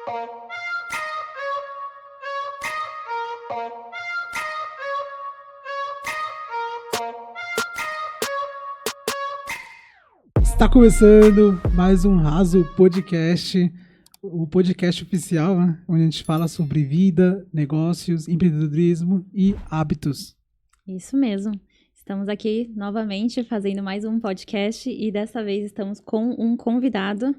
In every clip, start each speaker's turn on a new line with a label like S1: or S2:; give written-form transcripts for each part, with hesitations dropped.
S1: Está começando mais um Raso Podcast, o podcast oficial, né? Onde a gente fala sobre vida, negócios, empreendedorismo e hábitos.
S2: Isso mesmo. Estamos aqui novamente fazendo mais um podcast e dessa vez estamos com um convidado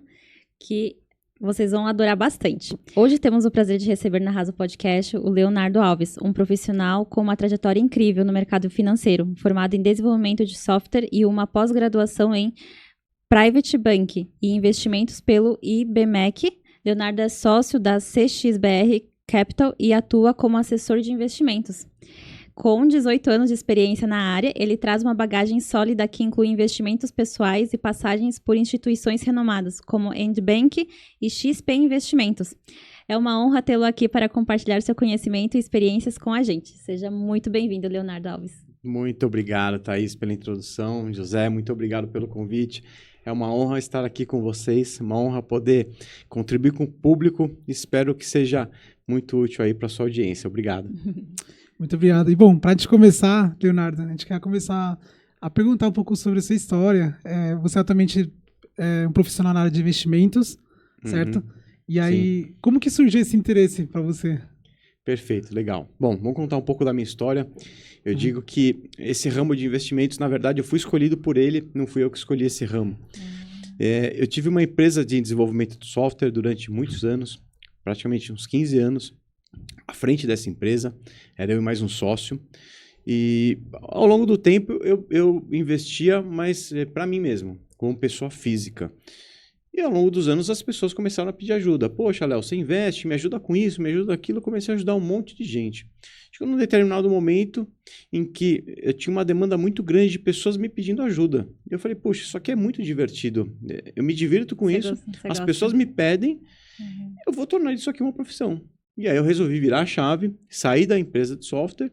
S2: que vocês vão adorar bastante. Hoje temos o prazer de receber na Raso Podcast o Leonardo Alves, um profissional com uma trajetória incrível no mercado financeiro, formado em desenvolvimento de software e uma pós-graduação em Private Bank e investimentos pelo IBMEC. Leonardo é sócio da CXBR Capital e atua como assessor de investimentos. Com 18 anos de experiência na área, ele traz uma bagagem sólida que inclui investimentos pessoais e passagens por instituições renomadas, como Endbank e XP Investimentos. É uma honra tê-lo aqui para compartilhar seu conhecimento e experiências com a gente. Seja muito bem-vindo, Leonardo Alves.
S3: Muito obrigado, Thaís, pela introdução. José, muito obrigado pelo convite. É uma honra estar aqui com vocês, uma honra poder contribuir com o público. Espero que seja muito útil aí para a sua audiência. Obrigado.
S1: Muito obrigado. E bom, para a gente começar, Leonardo, a gente quer começar a perguntar um pouco sobre a sua história. Você atualmente é um profissional na área de investimentos, certo? E aí, sim, como que surgiu esse interesse para você?
S3: Perfeito, legal. Bom, vamos contar um pouco da minha história. Eu digo que esse ramo de investimentos, na verdade, eu fui escolhido por ele, não fui eu que escolhi esse ramo. Eu tive uma empresa de desenvolvimento de software durante muitos anos, praticamente uns 15 anos, à frente dessa empresa, era eu e mais um sócio. E ao longo do tempo eu investia, mas para mim mesmo, como pessoa física. E ao longo dos anos as pessoas começaram a pedir ajuda. Poxa, Léo, você investe, me ajuda com isso, me ajuda com aquilo. Eu comecei a ajudar um monte de gente. Chegou num determinado momento em que eu tinha uma demanda muito grande de pessoas me pedindo ajuda. E eu falei, poxa, isso aqui é muito divertido. Eu me divirto com isso, as pessoas me pedem, eu vou tornar isso aqui uma profissão. E aí eu resolvi virar a chave, sair da empresa de software.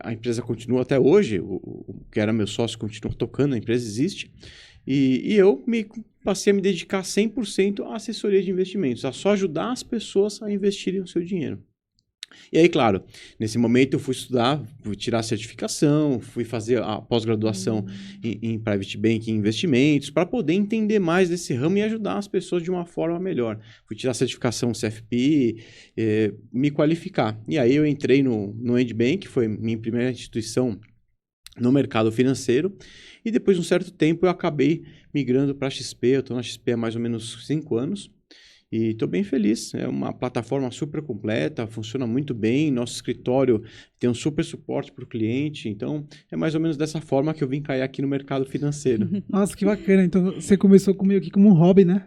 S3: A empresa continua até hoje, o que era meu sócio continua tocando, a empresa existe. E eu passei a me dedicar 100% à assessoria de investimentos, a só ajudar as pessoas a investirem o seu dinheiro. E aí, claro, nesse momento eu fui estudar, fui tirar a certificação, fui fazer a pós-graduação em Private Banking e investimentos, para poder entender mais desse ramo e ajudar as pessoas de uma forma melhor. Fui tirar a certificação CFP, me qualificar. E aí eu entrei no Endbank, que foi minha primeira instituição no mercado financeiro, e depois de um certo tempo eu acabei migrando para a XP. Eu estou na XP há mais ou menos 5 anos e estou bem feliz. É uma plataforma super completa, funciona muito bem, nosso escritório tem um super suporte para o cliente, então é mais ou menos dessa forma que eu vim cair aqui no mercado financeiro.
S1: Nossa, que bacana. Então você começou meio que como um hobby, né?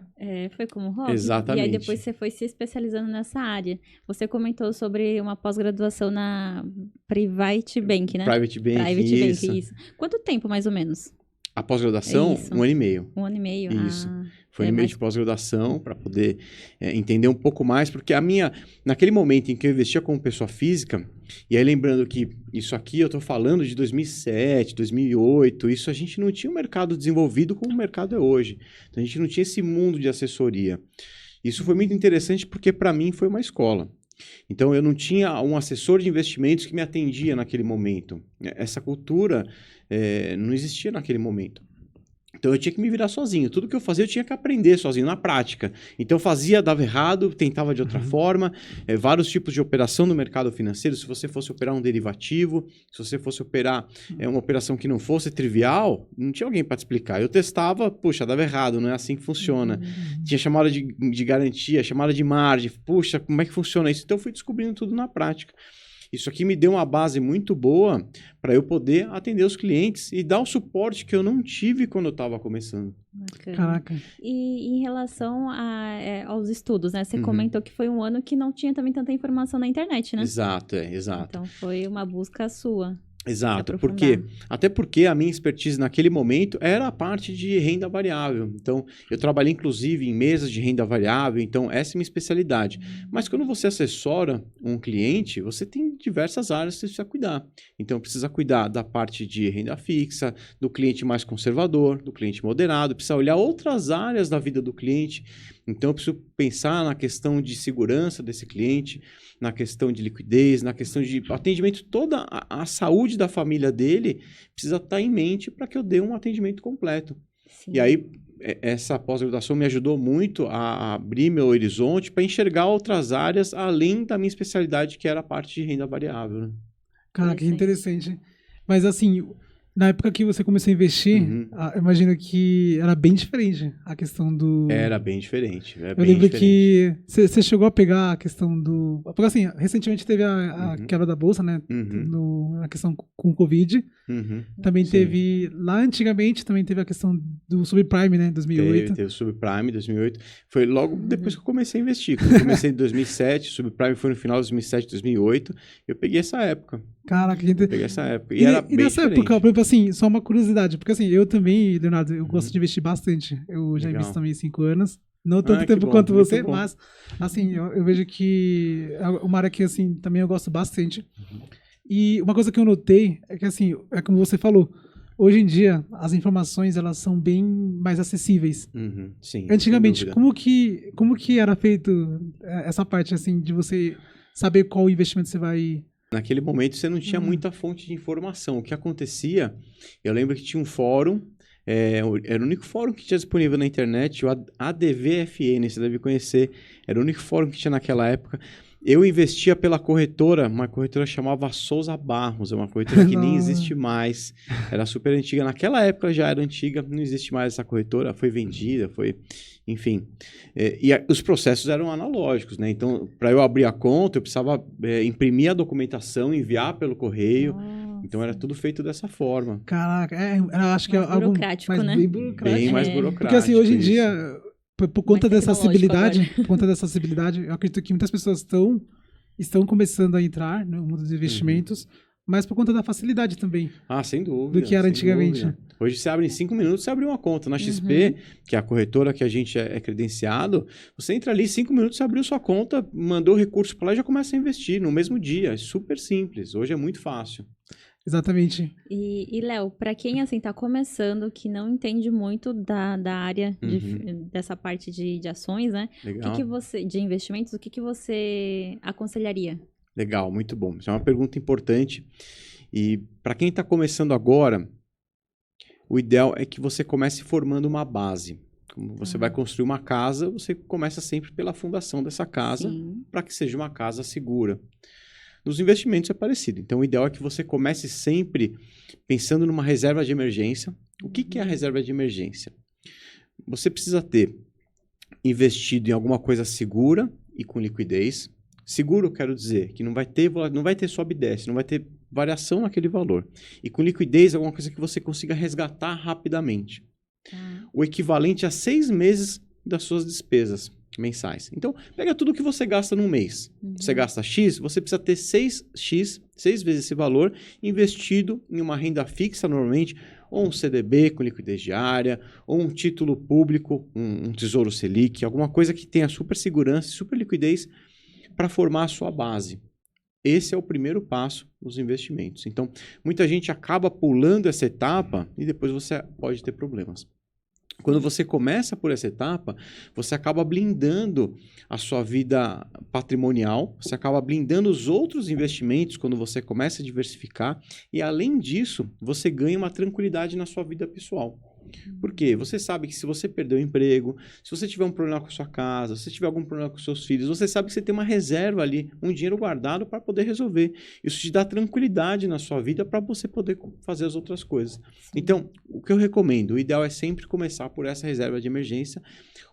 S2: Foi como um hobby.
S3: Exatamente.
S2: E aí depois você foi se especializando nessa área. Você comentou sobre uma pós-graduação na Private Bank, né?
S3: Private Bank,
S2: isso. Quanto tempo, mais ou menos?
S3: A pós-graduação, 1 ano e meio.
S2: 1 ano e meio.
S3: Isso. Foi 1 ano e meio de pós-graduação para poder entender um pouco mais, porque naquele momento em que eu investia como pessoa física, e aí lembrando que isso aqui eu estou falando de 2007, 2008, isso a gente não tinha um mercado desenvolvido como o mercado é hoje. Então a gente não tinha esse mundo de assessoria. Isso foi muito interessante porque para mim foi uma escola. Então eu não tinha um assessor de investimentos que me atendia naquele momento. Essa cultura não existia naquele momento. Então eu tinha que me virar sozinho. Tudo que eu fazia eu tinha que aprender sozinho, na prática. Então eu fazia, dava errado, tentava de outra forma. Vários tipos de operação no mercado financeiro. Se você fosse operar um derivativo, se você fosse operar uma operação que não fosse trivial, não tinha alguém para te explicar. Eu testava, puxa, dava errado, não é assim que funciona. Tinha chamada de garantia, chamada de margem. Puxa, como é que funciona isso? Então eu fui descobrindo tudo na prática. Isso aqui me deu uma base muito boa para eu poder atender os clientes e dar o suporte que eu não tive quando eu estava começando.
S2: Bacana.
S1: Caraca.
S2: E em relação aos estudos, né? Você comentou que foi um ano que não tinha também tanta informação na internet, né?
S3: Exato, exato.
S2: Então foi uma busca sua.
S3: Exato, até porque a minha expertise naquele momento era a parte de renda variável. Então, eu trabalhei inclusive em mesas de renda variável, então essa é a minha especialidade. Mas quando você assessora um cliente, você tem diversas áreas que você precisa cuidar. Então, precisa cuidar da parte de renda fixa, do cliente mais conservador, do cliente moderado, precisa olhar outras áreas da vida do cliente. Então, eu preciso pensar na questão de segurança desse cliente, na questão de liquidez, na questão de atendimento. Toda a saúde da família dele precisa estar em mente para que eu dê um atendimento completo.
S2: Sim.
S3: E aí, essa pós-graduação me ajudou muito a abrir meu horizonte para enxergar outras áreas além da minha especialidade, que era a parte de renda variável, né?
S1: Cara, que interessante. Mas assim, na época que você começou a investir, eu imagino que era bem diferente a questão do...
S3: Era bem diferente.
S1: Eu lembro que você chegou a pegar a questão do... Porque assim, recentemente teve a quebra da bolsa, né? Na questão com o Covid. Também teve... Lá antigamente também teve a questão do subprime, né? 2008.
S3: Teve o subprime 2008. Foi logo depois que eu comecei a investir. Quando eu comecei em 2007, o subprime foi no final de 2007, 2008. Eu peguei essa época.
S1: Caraca,
S3: eu peguei essa época. E era bem
S1: nessa
S3: diferente.
S1: época, por exemplo, assim, só uma curiosidade. Porque assim, eu também, Leonardo, eu gosto de investir bastante. Eu já invisto também 5 anos. Não tanto tempo quanto você, mas assim, eu vejo que é uma área que assim, também eu gosto bastante. E uma coisa que eu notei é que assim, é como você falou, hoje em dia as informações elas são bem mais acessíveis.
S3: Sim.
S1: Antigamente, como que era feito essa parte assim de você saber qual investimento você vai...
S3: Naquele momento você não tinha muita fonte de informação. O que acontecia, eu lembro que tinha um fórum, era o único fórum que tinha disponível na internet, o ADVFN, você deve conhecer, era o único fórum que tinha naquela época. Eu investia pela corretora, uma corretora chamava Souza Barros, é uma corretora que nem existe mais, era super antiga, naquela época já era antiga, não existe mais essa corretora, foi vendida, enfim. Os processos eram analógicos, né? Então, para eu abrir a conta, eu precisava imprimir a documentação, enviar pelo correio, então era tudo feito dessa forma.
S1: Caraca, eu acho que é algo
S2: burocrático,
S1: mais
S2: né?
S1: bem burocrático.
S3: Bem mais burocrático.
S1: Porque assim, hoje em dia... Por conta dessa acessibilidade, eu acredito que muitas pessoas estão começando a entrar no mundo dos investimentos, mas por conta da facilidade também.
S3: Sem dúvida.
S1: Do que era antigamente.
S3: Dúvida. Hoje você abre em 5 minutos, você abre uma conta. Na XP, que é a corretora que a gente é credenciado, você entra ali, 5 minutos, você abriu sua conta, mandou recurso para lá e já começa a investir no mesmo dia. É super simples. Hoje é muito fácil.
S1: Exatamente.
S2: E Léo, para quem assim tá começando, que não entende muito da área dessa parte de ações, né?
S3: Legal.
S2: O que você de investimentos, o que você aconselharia?
S3: Legal, muito bom. Isso é uma pergunta importante. E para quem está começando agora, o ideal é que você comece formando uma base. Como você vai construir uma casa, você começa sempre pela fundação dessa casa, para que seja uma casa segura. Nos investimentos é parecido. Então, o ideal é que você comece sempre pensando numa reserva de emergência. O que é a reserva de emergência? Você precisa ter investido em alguma coisa segura e com liquidez. Seguro, eu quero dizer, que não vai ter sobe e desce, não vai ter variação naquele valor. E com liquidez, alguma coisa que você consiga resgatar rapidamente. O equivalente a 6 meses das suas despesas mensais. Então, pega tudo que você gasta num mês. Você gasta X, você precisa ter 6 vezes esse valor investido em uma renda fixa, normalmente, ou um CDB com liquidez diária, ou um título público, um Tesouro Selic, alguma coisa que tenha super segurança e super liquidez para formar a sua base. Esse é o primeiro passo nos investimentos. Então, muita gente acaba pulando essa etapa e depois você pode ter problemas. Quando você começa por essa etapa, você acaba blindando a sua vida patrimonial, você acaba blindando os outros investimentos quando você começa a diversificar e, além disso, você ganha uma tranquilidade na sua vida pessoal. Por quê? Você sabe que se você perder o emprego, se você tiver um problema com a sua casa, se você tiver algum problema com os seus filhos, você sabe que você tem uma reserva ali, um dinheiro guardado para poder resolver. Isso te dá tranquilidade na sua vida para você poder fazer as outras coisas. Então, o que eu recomendo, o ideal é sempre começar por essa reserva de emergência.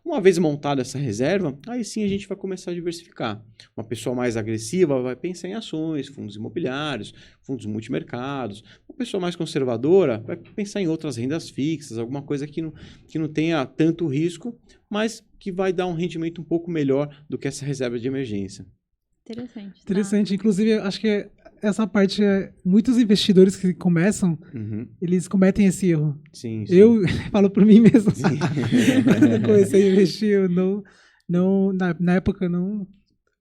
S3: Uma vez montada essa reserva, aí sim a gente vai começar a diversificar. Uma pessoa mais agressiva vai pensar em ações, fundos imobiliários, fundos multimercados. Uma pessoa mais conservadora vai pensar em outras rendas fixas, alguma coisa que não tenha tanto risco, mas que vai dar um rendimento um pouco melhor do que essa reserva de emergência.
S2: Interessante.
S1: Interessante. Inclusive, acho que essa parte, muitos investidores que começam, eles cometem esse erro.
S3: Sim.
S1: Eu falo por mim mesmo. Quando eu comecei a investir, eu na época,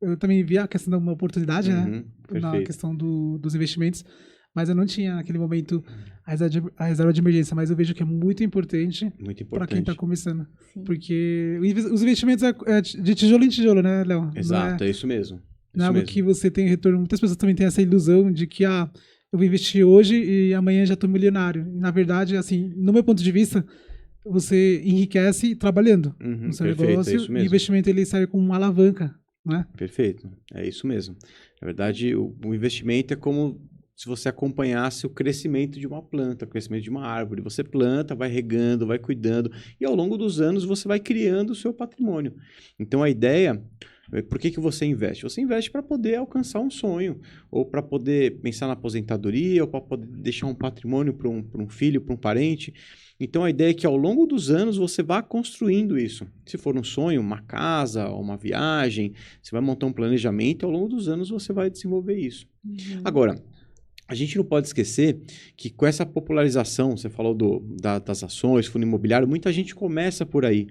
S1: eu também via a questão de uma oportunidade, né? Na questão dos investimentos. mas eu não tinha naquele momento a reserva de emergência, mas eu vejo que é muito importante para quem está começando. Sim. Porque os investimentos é de tijolo em tijolo, né, Léo?
S3: Exato, é isso mesmo.
S1: Não é algo que você tem retorno. Muitas pessoas também têm essa ilusão de que eu vou investir hoje e amanhã já estou milionário. E, na verdade, assim, no meu ponto de vista, você enriquece trabalhando no seu negócio. É isso mesmo. E o investimento ele serve como uma alavanca, né?
S3: Perfeito, é isso mesmo. Na verdade, o investimento é como se você acompanhasse o crescimento de uma planta, o crescimento de uma árvore. Você planta, vai regando, vai cuidando, e ao longo dos anos você vai criando o seu patrimônio. Então, a ideia... Por que você investe? Você investe para poder alcançar um sonho, ou para poder pensar na aposentadoria, ou para poder deixar um patrimônio para um filho, para um parente. Então, a ideia é que ao longo dos anos você vá construindo isso. Se for um sonho, uma casa, uma viagem, você vai montar um planejamento e ao longo dos anos você vai desenvolver isso. Uhum. Agora, a gente não pode esquecer que com essa popularização, você falou das ações, fundo imobiliário, muita gente começa por aí.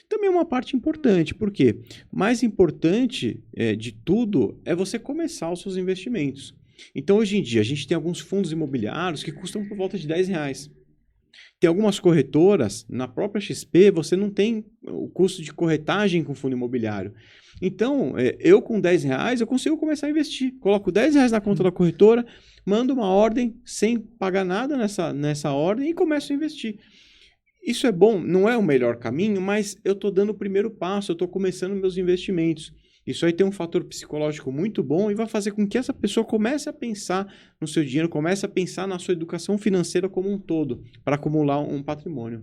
S3: Também é uma parte importante, porque mais importante de tudo é você começar os seus investimentos. Então, hoje em dia, a gente tem alguns fundos imobiliários que custam por volta de R$10. Tem algumas corretoras, na própria XP, você não tem o custo de corretagem com fundo imobiliário. Então, eu com R$10, eu consigo começar a investir. Coloco R$10 na conta da corretora, mando uma ordem sem pagar nada nessa ordem e começo a investir. Isso é bom, não é o melhor caminho, mas eu estou dando o primeiro passo, eu estou começando meus investimentos. Isso aí tem um fator psicológico muito bom e vai fazer com que essa pessoa comece a pensar no seu dinheiro, comece a pensar na sua educação financeira como um todo, para acumular um patrimônio.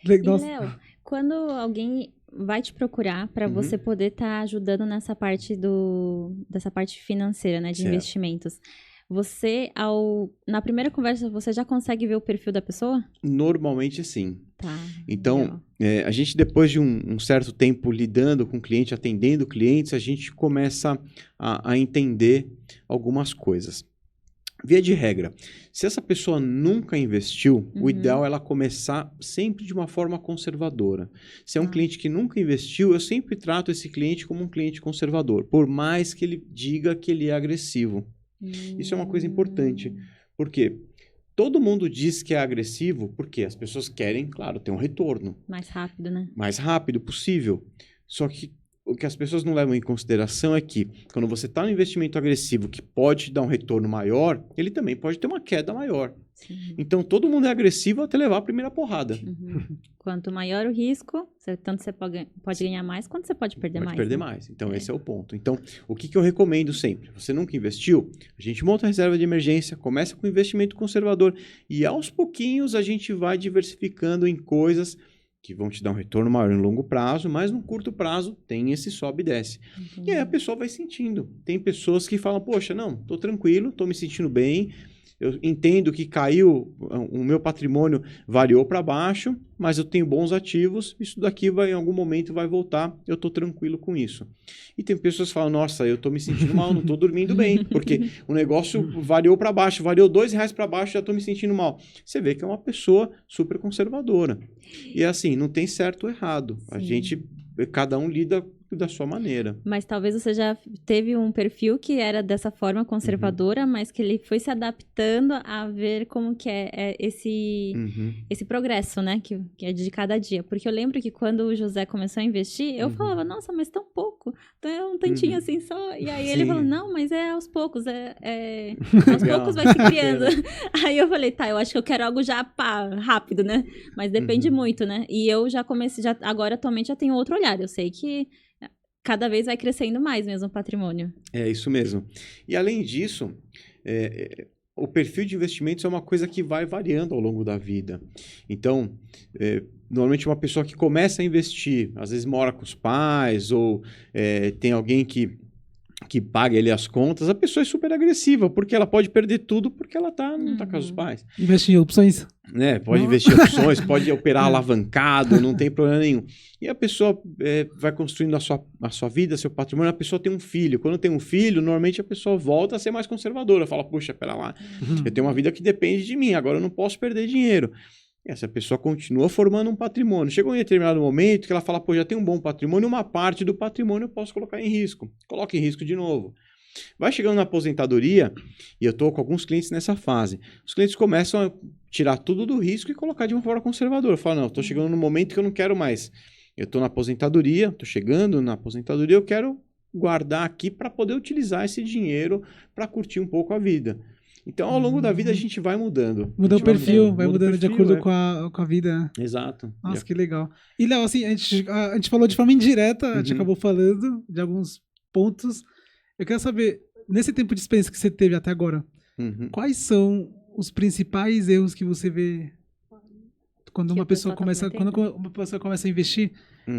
S2: E, Léo, quando alguém vai te procurar para você poder estar ajudando nessa parte dessa parte financeira, né, de investimentos, você, na primeira conversa, você já consegue ver o perfil da pessoa?
S3: Normalmente, sim.
S2: Tá.
S3: Então, a gente, depois de um certo tempo lidando com o cliente, atendendo clientes, a gente começa a entender algumas coisas. Via de regra, se essa pessoa nunca investiu, o ideal é ela começar sempre de uma forma conservadora. Se é um cliente que nunca investiu, eu sempre trato esse cliente como um cliente conservador, por mais que ele diga que ele é agressivo. Isso é uma coisa importante, porque todo mundo diz que é agressivo porque as pessoas querem, claro, ter um retorno.
S2: Mais rápido, né?
S3: Mais rápido possível. Só que o que as pessoas não levam em consideração é que quando você está no investimento agressivo que pode te dar um retorno maior, ele também pode ter uma queda maior. Sim. Então, todo mundo é agressivo até levar a primeira porrada.
S2: Quanto maior o risco, tanto você pode ganhar mais, quanto você pode perder mais.
S3: Pode perder mais. Então, esse é o ponto. Então, o que eu recomendo sempre? Você nunca investiu? A gente monta a reserva de emergência, começa com investimento conservador e, aos pouquinhos, a gente vai diversificando em coisas que vão te dar um retorno maior em longo prazo, mas no curto prazo tem esse sobe e desce. E aí a pessoa vai sentindo. Tem pessoas que falam, poxa, não, tô tranquilo, tô me sentindo bem, eu entendo que caiu, o meu patrimônio variou para baixo, mas eu tenho bons ativos, isso daqui em algum momento vai voltar, eu estou tranquilo com isso. E tem pessoas que falam, nossa, eu estou me sentindo mal, não estou dormindo bem, porque o negócio variou para baixo, variou R$2 para baixo, já estou me sentindo mal. Você vê que é uma pessoa super conservadora. E assim, não tem certo ou errado. Sim. Cada um lida da sua maneira.
S2: Mas talvez você já teve um perfil que era dessa forma conservadora, mas que ele foi se adaptando a ver como que é esse progresso, né? Que é de cada dia. Porque eu lembro que quando o José começou a investir, eu falava, nossa, mas tão pouco. É um tantinho assim só. E aí ele falou, não, mas é aos poucos. Aos poucos vai se criando. Aí eu falei, tá, eu acho que eu quero algo já rápido, né? Mas depende muito, né? E eu já comecei, agora atualmente já tenho outro olhar. Eu sei que cada vez vai crescendo mais mesmo o patrimônio.
S3: É isso mesmo. E além disso, o perfil de investimentos é uma coisa que vai variando ao longo da vida. Então, normalmente uma pessoa que começa a investir, às vezes mora com os pais, ou tem alguém que paga ali as contas, a pessoa é super agressiva, porque ela pode perder tudo porque ela não tá com os pais.
S1: Investir em opções.
S3: Pode investir em opções, pode operar alavancado, não tem problema nenhum. E a pessoa vai construindo a sua vida, seu patrimônio, a pessoa tem um filho. Quando tem um filho, normalmente a pessoa volta a ser mais conservadora, fala, puxa, pera lá, eu tenho uma vida que depende de mim, agora eu não posso perder dinheiro. E essa pessoa continua formando um patrimônio. Chegou em determinado momento que ela fala, pô, já tenho um bom patrimônio, uma parte do patrimônio eu posso colocar em risco. Coloca em risco de novo. Vai chegando na aposentadoria, e eu estou com alguns clientes nessa fase, os clientes começam a tirar tudo do risco e colocar de uma forma conservadora. Eu falo, não, estou chegando no momento que eu não quero mais. Eu estou na aposentadoria, estou chegando na aposentadoria, eu quero guardar aqui para poder utilizar esse dinheiro para curtir um pouco a vida. Então, ao longo da vida, a gente vai mudando.
S1: Muda o perfil, vai mudando de acordo
S3: é.
S1: com a vida.
S3: Exato.
S1: Nossa, que legal. E, Léo, assim, a gente falou de forma indireta, a gente acabou falando de alguns pontos. Eu quero saber, nesse tempo de experiência que você teve até agora, quais são os principais erros que você vê quando uma pessoa começa a investir?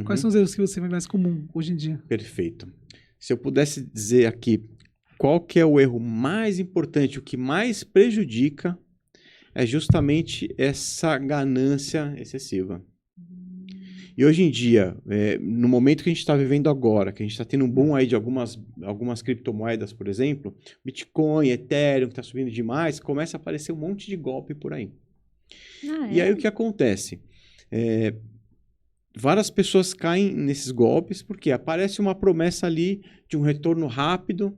S1: Quais são os erros que você vê mais comum hoje em dia?
S3: Perfeito. Se eu pudesse dizer aqui qual que é o erro mais importante, o que mais prejudica, é justamente essa ganância excessiva. E hoje em dia, no momento que a gente está vivendo agora, que a gente está tendo um boom aí de algumas criptomoedas, por exemplo, Bitcoin, Ethereum, que está subindo demais, começa a aparecer um monte de golpe por aí. E aí o que acontece? Várias pessoas caem nesses golpes porque aparece uma promessa ali de um retorno rápido,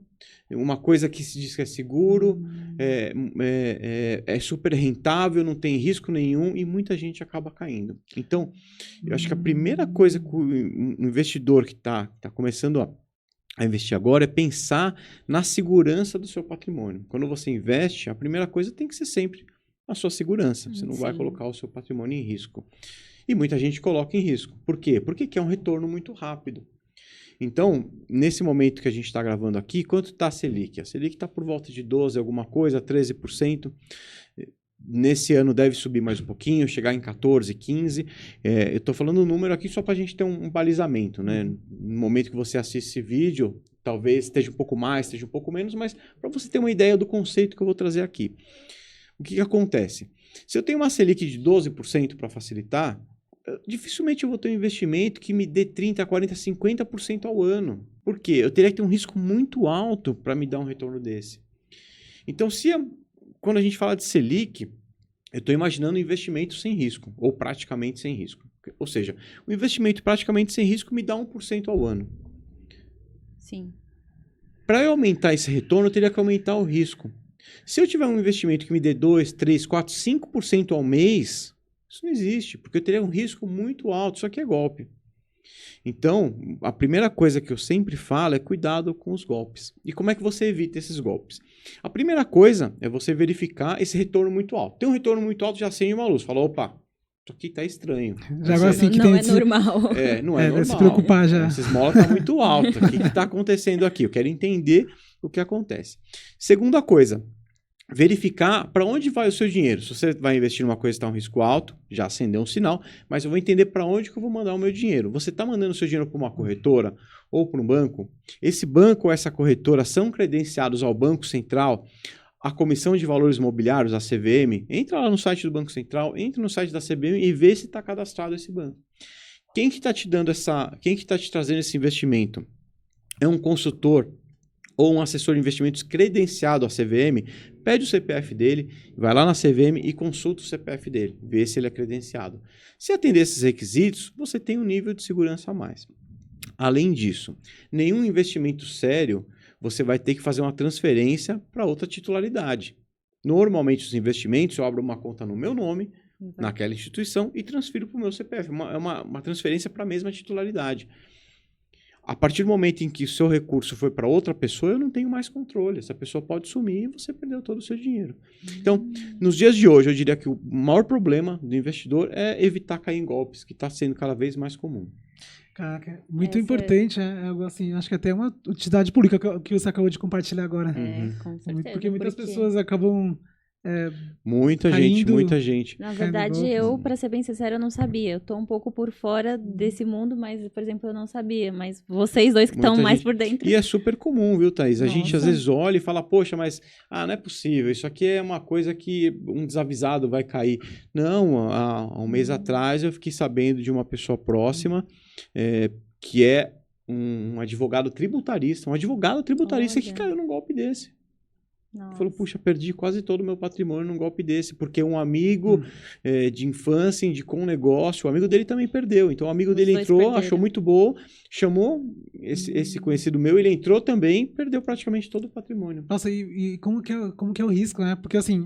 S3: uma coisa que se diz que é seguro, é super rentável, não tem risco nenhum e muita gente acaba caindo. Então, eu acho que a primeira coisa que o investidor que está começando a investir agora é pensar na segurança do seu patrimônio. Quando você investe, a primeira coisa tem que ser sempre a sua segurança. Você não vai colocar o seu patrimônio em risco. E muita gente coloca em risco. Por quê? Porque quer um retorno muito rápido. Então, nesse momento que a gente está gravando aqui, quanto está a Selic? A Selic está por volta de 12, alguma coisa, 13%. Nesse ano deve subir mais um pouquinho, chegar em 14, 15. Eu estou falando o número aqui só para a gente ter um balizamento, né? No momento que você assiste esse vídeo, talvez esteja um pouco mais, esteja um pouco menos, mas para você ter uma ideia do conceito que eu vou trazer aqui. O que acontece? Se eu tenho uma Selic de 12% para facilitar, dificilmente eu vou ter um investimento que me dê 30%, 40%, 50% ao ano. Por quê? Eu teria que ter um risco muito alto para me dar um retorno desse. Então, quando a gente fala de Selic, eu estou imaginando um investimento sem risco, ou praticamente sem risco. Ou seja, um investimento praticamente sem risco me dá 1% ao ano.
S2: Sim.
S3: Para eu aumentar esse retorno, eu teria que aumentar o risco. Se eu tiver um investimento que me dê 2, 3, 4, 5% ao mês, isso não existe, porque eu teria um risco muito alto, isso aqui é golpe. Então, a primeira coisa que eu sempre falo é cuidado com os golpes. E como é que você evita esses golpes? A primeira coisa é você verificar esse retorno muito alto. Tem um retorno muito alto, já acende uma luz. Fala, opa, isso aqui está estranho.
S2: Já agora assim que não é normal.
S3: Não é normal.
S1: Se preocupar já.
S3: Essa esmola está muito alta. O que está acontecendo aqui? Eu quero entender o que acontece. Segunda coisa, verificar para onde vai o seu dinheiro. Se você vai investir numa coisa que está um risco alto, já acendeu um sinal, mas eu vou entender para onde que eu vou mandar o meu dinheiro. Você está mandando o seu dinheiro para uma corretora ou para um banco? Esse banco ou essa corretora são credenciados ao Banco Central, à Comissão de Valores Mobiliários, a CVM? Entra lá no site do Banco Central, entra no site da CVM e vê se está cadastrado esse banco. Quem que está te trazendo esse investimento? É um consultor ou um assessor de investimentos credenciado à CVM? Pede o CPF dele, vai lá na CVM e consulta o CPF dele, vê se ele é credenciado. Se atender esses requisitos, você tem um nível de segurança a mais. Além disso, nenhum investimento sério você vai ter que fazer uma transferência para outra titularidade. Normalmente, os investimentos, eu abro uma conta no meu nome, naquela instituição, e transfiro para o meu CPF. É uma transferência para a mesma titularidade. A partir do momento em que o seu recurso foi para outra pessoa, eu não tenho mais controle. Essa pessoa pode sumir e você perdeu todo o seu dinheiro. Então, nos dias de hoje, eu diria que o maior problema do investidor é evitar cair em golpes, que está sendo cada vez mais comum.
S1: Caraca, muito importante, algo assim, acho que até uma utilidade pública que você acabou de compartilhar agora.
S2: Com certeza.
S1: Porque muitas pessoas acabam
S3: muita gente.
S2: Na verdade, eu, pra ser bem sincera, eu não sabia. Eu tô um pouco por fora desse mundo, mas, por exemplo, eu não sabia. Mas vocês dois que estão mais por dentro.
S3: E é super comum, viu, Thaís? A gente às vezes olha e fala, poxa, mas não é possível. Isso aqui é uma coisa que um desavisado vai cair. Não, há um mês atrás eu fiquei sabendo de uma pessoa próxima que é um advogado tributarista. Um advogado tributarista que caiu num golpe desse.
S2: Nossa.
S3: Falou, puxa, perdi quase todo o meu patrimônio num golpe desse, porque um amigo de infância indicou um negócio, o amigo dele também perdeu. Então, o amigo
S2: Os
S3: dele
S2: dois
S3: entrou,
S2: perderam.
S3: achou muito bom, chamou esse conhecido meu, ele entrou também, perdeu praticamente todo o patrimônio.
S1: Nossa, e como que é o risco, né? Porque assim,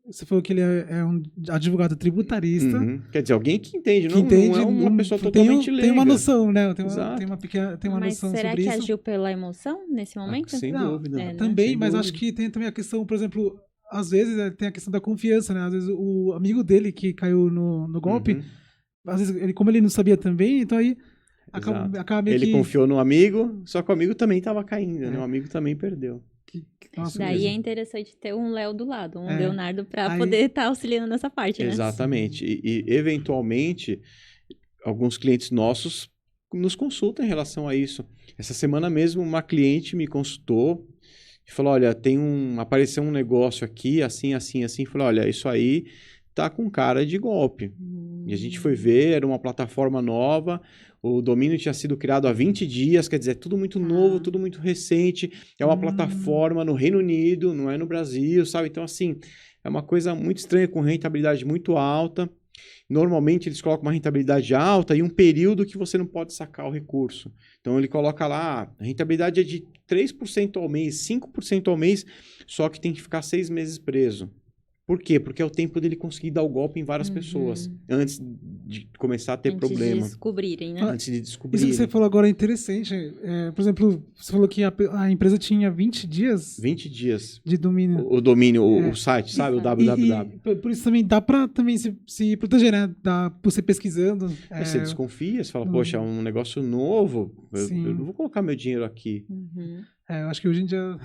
S1: você falou que ele é um advogado tributarista.
S3: Uhum. Quer dizer, alguém que entende,
S1: Que
S3: não,
S1: entende,
S3: não é uma pessoa totalmente leiga.
S1: tem uma noção, né? Tem
S3: Exato.
S1: uma
S2: Mas
S1: noção
S2: será
S1: sobre
S2: que
S1: isso.
S2: agiu pela emoção nesse momento?
S3: Sem
S1: Não,
S3: dúvida.
S2: né?
S1: Também,
S3: Sem
S1: mas
S3: dúvida.
S1: acho que tem também a questão, por exemplo, às vezes tem a questão da confiança, né? Às vezes o amigo dele que caiu no golpe,
S3: Uhum.
S1: às vezes como ele não sabia também, então aí
S3: Exato.
S1: acaba meio
S3: Ele
S1: que...
S3: confiou no amigo, só que o amigo também estava caindo, né? O amigo também perdeu.
S1: Nossa,
S2: Daí
S1: mesmo.
S2: é interessante ter um Léo do lado, um
S1: É.
S2: Leonardo, para
S1: Aí-
S2: poder estar auxiliando nessa parte, né?
S3: Exatamente. E, eventualmente, alguns clientes nossos nos consultam em relação a isso. Essa semana mesmo, uma cliente me consultou e falou, olha, apareceu um negócio aqui, assim, assim, assim. Falou, olha, isso aí tá com cara de golpe. E a gente foi ver, era uma plataforma nova, o domínio tinha sido criado há 20 dias, quer dizer, é tudo muito novo, tudo muito recente, é uma plataforma no Reino Unido, não é no Brasil, sabe? Então, assim, é uma coisa muito estranha, com rentabilidade muito alta. Normalmente, eles colocam uma rentabilidade alta e um período que você não pode sacar o recurso. Então, ele coloca lá, a rentabilidade é de 3% ao mês, 5% ao mês, só que tem que ficar 6 meses preso. Por quê? Porque é o tempo dele conseguir dar o golpe em várias pessoas, antes de começar a ter
S2: Antes
S3: problema.
S2: de descobrirem, né?
S3: Antes de
S1: Isso
S3: descobrir.
S1: que você falou agora é interessante. Por exemplo, você falou que a empresa tinha 20 dias
S3: 20 dias.
S1: de domínio.
S3: O domínio, o site, sabe? O
S2: E-
S3: www.
S1: Por isso também dá pra também se proteger, né? Dá pra você pesquisando.
S3: Você desconfia, você fala, poxa, é um negócio novo,
S1: Sim.
S3: eu não vou colocar meu dinheiro aqui.
S2: Uhum.
S1: Eu acho que hoje em dia,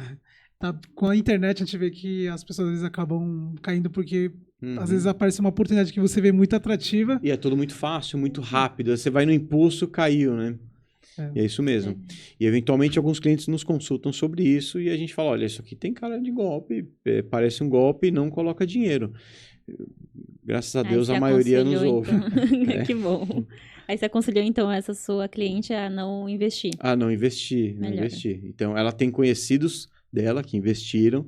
S1: com a internet, a gente vê que as pessoas às vezes acabam caindo porque às vezes aparece uma oportunidade que você vê muito atrativa.
S3: E é tudo muito fácil, muito rápido. Você vai no impulso, caiu, né? E é isso mesmo. E eventualmente alguns clientes nos consultam sobre isso e a gente fala, olha, isso aqui tem cara de golpe, parece um golpe, não coloca dinheiro. Graças a Deus
S2: Aí
S3: a
S2: você
S3: maioria nos
S2: aconselhou,
S3: ouve.
S2: então. Que bom. Aí você aconselhou, então, essa sua cliente a não investir.
S3: Ah, não investir, não
S2: Melhor.
S3: investir. Então ela tem conhecidos dela que investiram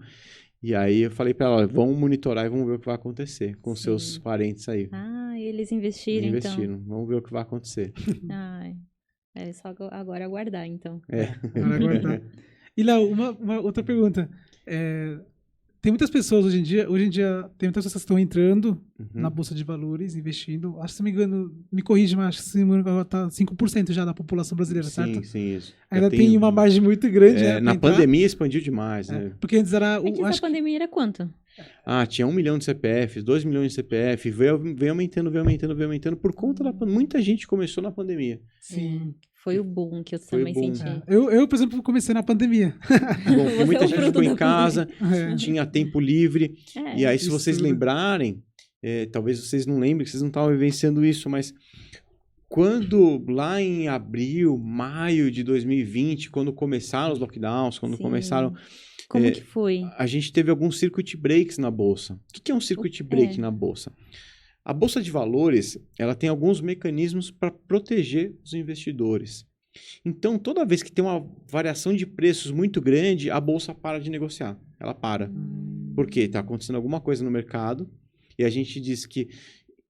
S3: e aí eu falei para ela, olha, vamos monitorar e vamos ver o que vai acontecer com seus parentes aí.
S2: Ah, eles investiram,
S3: Investiram, vamos ver o que vai acontecer.
S2: então. Ai, é só agora aguardar, então.
S1: Para guardar. E Léo, uma outra pergunta. Tem muitas pessoas hoje em dia tem muitas pessoas que estão entrando na Bolsa de Valores, investindo. Acho que, se não me engano, me corrige, mas acho que, se não me engano, está 5% já da população brasileira, certo?
S3: Sim, isso.
S1: Ainda tem uma margem muito grande, né?
S3: Na
S1: pra entrar.
S3: pandemia expandiu demais, né?
S1: Porque antes era...
S2: Antes da pandemia era quanto?
S3: Tinha 1 milhão de CPFs, 2 milhões de CPF, veio aumentando por conta da pandemia. Muita gente começou na pandemia.
S1: Sim.
S2: Foi o boom que eu
S3: Foi
S2: também
S3: o boom.
S2: senti.
S1: Eu, por exemplo, comecei na pandemia.
S3: Bom, porque muita
S2: é o
S3: gente
S2: fruto
S3: ficou em
S2: da
S3: casa, tinha tempo livre. E aí, se
S1: isso
S3: vocês
S1: tudo.
S3: lembrarem, talvez vocês não lembrem, que vocês não estavam vivenciando isso, mas quando lá em abril, maio de 2020, quando começaram os lockdowns, quando
S2: Sim.
S3: começaram,
S2: Como que foi?
S3: a gente teve alguns circuit breaks na bolsa. O que é um circuit break na bolsa? A bolsa de valores, ela tem alguns mecanismos para proteger os investidores. Então, toda vez que tem uma variação de preços muito grande, a bolsa para de negociar. Ela para. Por quê? Está acontecendo alguma coisa no mercado e a gente diz que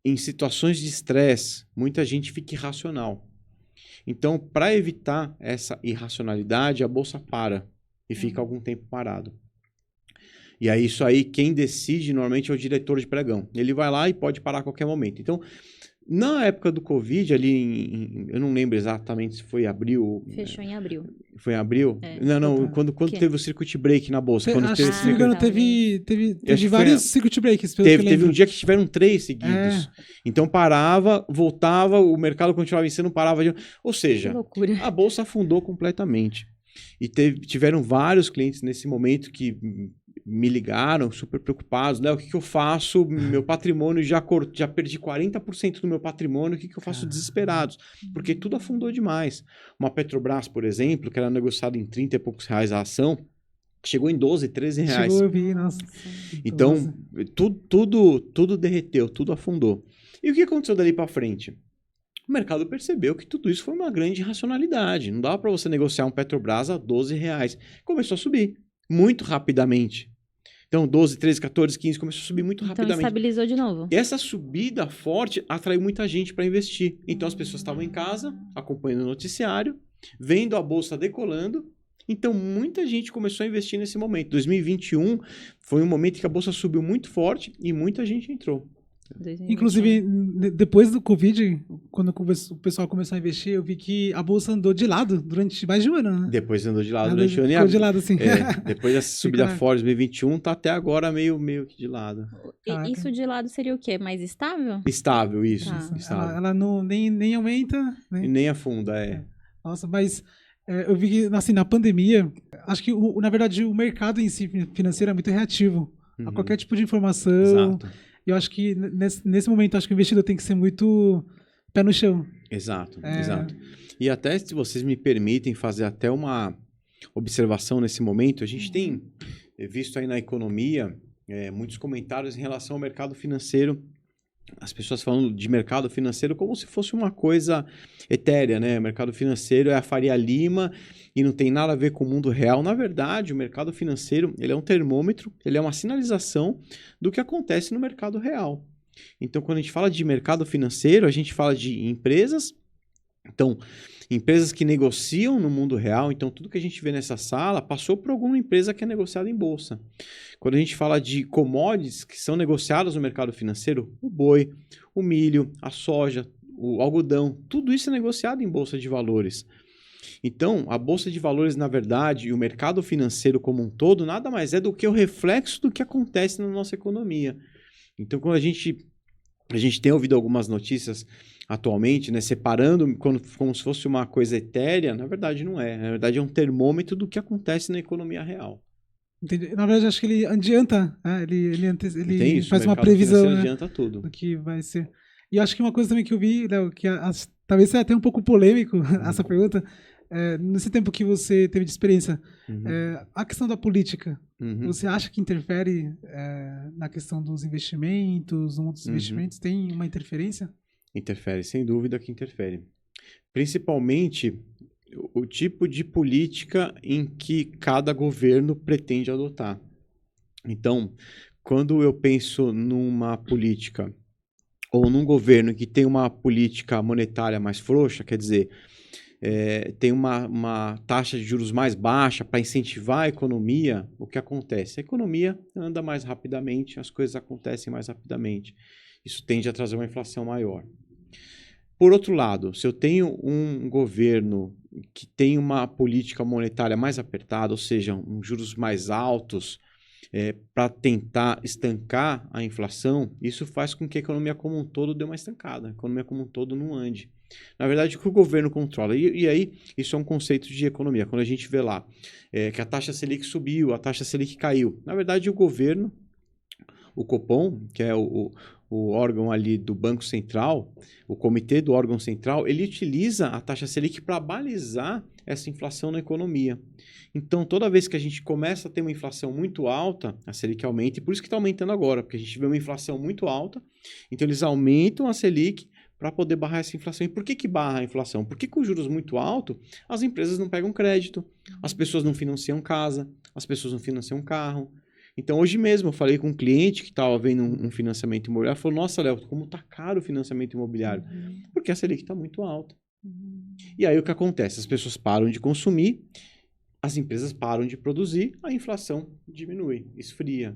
S3: em situações de estresse, muita gente fica irracional. Então, para evitar essa irracionalidade, a bolsa para e fica algum tempo parado. E aí, isso aí, quem decide normalmente é o diretor de pregão. Ele vai lá e pode parar a qualquer momento. Então, na época do Covid, ali eu não lembro exatamente se foi abril.
S2: Fechou em abril.
S3: Foi em abril? Não, quando teve o circuit break na bolsa. Quando
S1: Acho que,
S3: teve
S1: se não me engano, teve
S3: Acho que
S1: vários circuit breaks.
S3: Teve um dia que tiveram 3 seguidos. Então parava, voltava, o mercado continuava vencendo, parava de... Ou seja,
S2: Que loucura.
S3: a bolsa afundou completamente. E tiveram vários clientes nesse momento que me ligaram super preocupados, né? O que eu faço? Meu patrimônio, já perdi 40% do meu patrimônio, o que eu faço? Desesperados, porque tudo afundou demais. Uma Petrobras, por exemplo, que era negociada em 30 e poucos reais a ação, chegou em 12, 13 reais.
S1: Chegou, eu vi, nossa.
S3: Então, tudo derreteu, tudo afundou. E o que aconteceu dali para frente? O mercado percebeu que tudo isso foi uma grande irracionalidade. Não dava para você negociar um Petrobras a 12 reais. Começou a subir. muito rapidamente. Então, 12, 13, 14, 15, começou a subir muito
S2: Então
S3: rapidamente.
S2: estabilizou de novo.
S3: E essa subida forte atraiu muita gente para investir. Então, as pessoas estavam em casa, acompanhando o noticiário, vendo a bolsa decolando. Então, muita gente começou a investir nesse momento. 2021 foi um momento que a bolsa subiu muito forte e muita gente entrou.
S2: 2021.
S1: Inclusive, depois do Covid, quando o pessoal começou a investir, eu vi que a bolsa andou de lado durante mais de um ano, né?
S3: Depois andou de lado
S1: Ela
S3: durante o ano.
S1: ficou de lado, assim.
S3: Depois dessa subida
S1: Ficou, né?
S3: forte de 2021, tá até agora meio que de lado.
S1: Caraca.
S2: Isso de lado seria o quê? Mais estável?
S3: Estável, isso.
S2: Tá.
S3: Estável.
S1: Ela não, nem aumenta, né?
S3: E nem afunda,
S1: Nossa, mas eu vi que, assim, na pandemia, acho que, na verdade, o mercado em si financeiro é muito reativo a qualquer tipo de informação.
S3: Exato.
S1: E eu acho que, nesse momento, acho que o investidor tem que ser muito pé no chão.
S3: Exato, exato. E até, se vocês me permitem fazer até uma observação nesse momento, a gente tem visto aí na economia muitos comentários em relação ao mercado financeiro. As pessoas falando de mercado financeiro como se fosse uma coisa etérea, né? O mercado financeiro é a Faria Lima e não tem nada a ver com o mundo real. Na verdade, o mercado financeiro ele é um termômetro, ele é uma sinalização do que acontece no mercado real. Então, quando a gente fala de mercado financeiro, a gente fala de empresas. Então, empresas que negociam no mundo real, então tudo que a gente vê nessa sala passou por alguma empresa que é negociada em bolsa. Quando a gente fala de commodities que são negociadas no mercado financeiro, o boi, o milho, a soja, o algodão, tudo isso é negociado em bolsa de valores. Então, a bolsa de valores, na verdade, e o mercado financeiro como um todo, nada mais é do que o reflexo do que acontece na nossa economia. Então, quando a gente tem ouvido algumas notícias atualmente, né, separando como se fosse uma coisa etérea, na verdade não é. Na verdade é um termômetro do que acontece na economia real.
S1: Entendi. Na verdade, acho que ele adianta, né? Ele
S3: isso,
S1: faz
S3: o
S1: uma
S3: mercado
S1: previsão,
S3: financeiro
S1: né,
S3: adianta tudo.
S1: do que vai ser. E acho que uma coisa também que eu vi, Léo, que talvez seja até um pouco polêmico essa pergunta, nesse tempo que você teve de experiência, a questão da política, você acha que interfere na questão dos investimentos, no mundo dos investimentos? Tem uma interferência?
S3: Interfere, sem dúvida que interfere. Principalmente o tipo de política em que cada governo pretende adotar. Então, quando eu penso numa política ou num governo que tem uma política monetária mais frouxa, quer dizer, tem uma taxa de juros mais baixa para incentivar a economia, o que acontece? A economia anda mais rapidamente, as coisas acontecem mais rapidamente. Isso tende a trazer uma inflação maior. Por outro lado, se eu tenho um governo que tem uma política monetária mais apertada, ou seja, juros mais altos, para tentar estancar a inflação, isso faz com que a economia como um todo dê uma estancada, a economia como um todo não ande. Na verdade, o que o governo controla, e aí isso é um conceito de economia, quando a gente vê lá que a taxa Selic subiu, a taxa Selic caiu, na verdade o governo, o Copom, que é o órgão ali do Banco Central, o comitê do órgão central, ele utiliza a taxa Selic para balizar essa inflação na economia. Então, toda vez que a gente começa a ter uma inflação muito alta, a Selic aumenta, e por isso que está aumentando agora, porque a gente vê uma inflação muito alta, então eles aumentam a Selic para poder barrar essa inflação. E por que barra a inflação? Porque com juros muito altos, as empresas não pegam crédito, as pessoas não financiam casa, as pessoas não financiam carro. Então, hoje mesmo, eu falei com um cliente que estava vendo um financiamento imobiliário, falou, nossa, Léo, como está caro o financiamento imobiliário? Porque a Selic está muito alta. E aí, o que acontece? As pessoas param de consumir, as empresas param de produzir, a inflação diminui, esfria.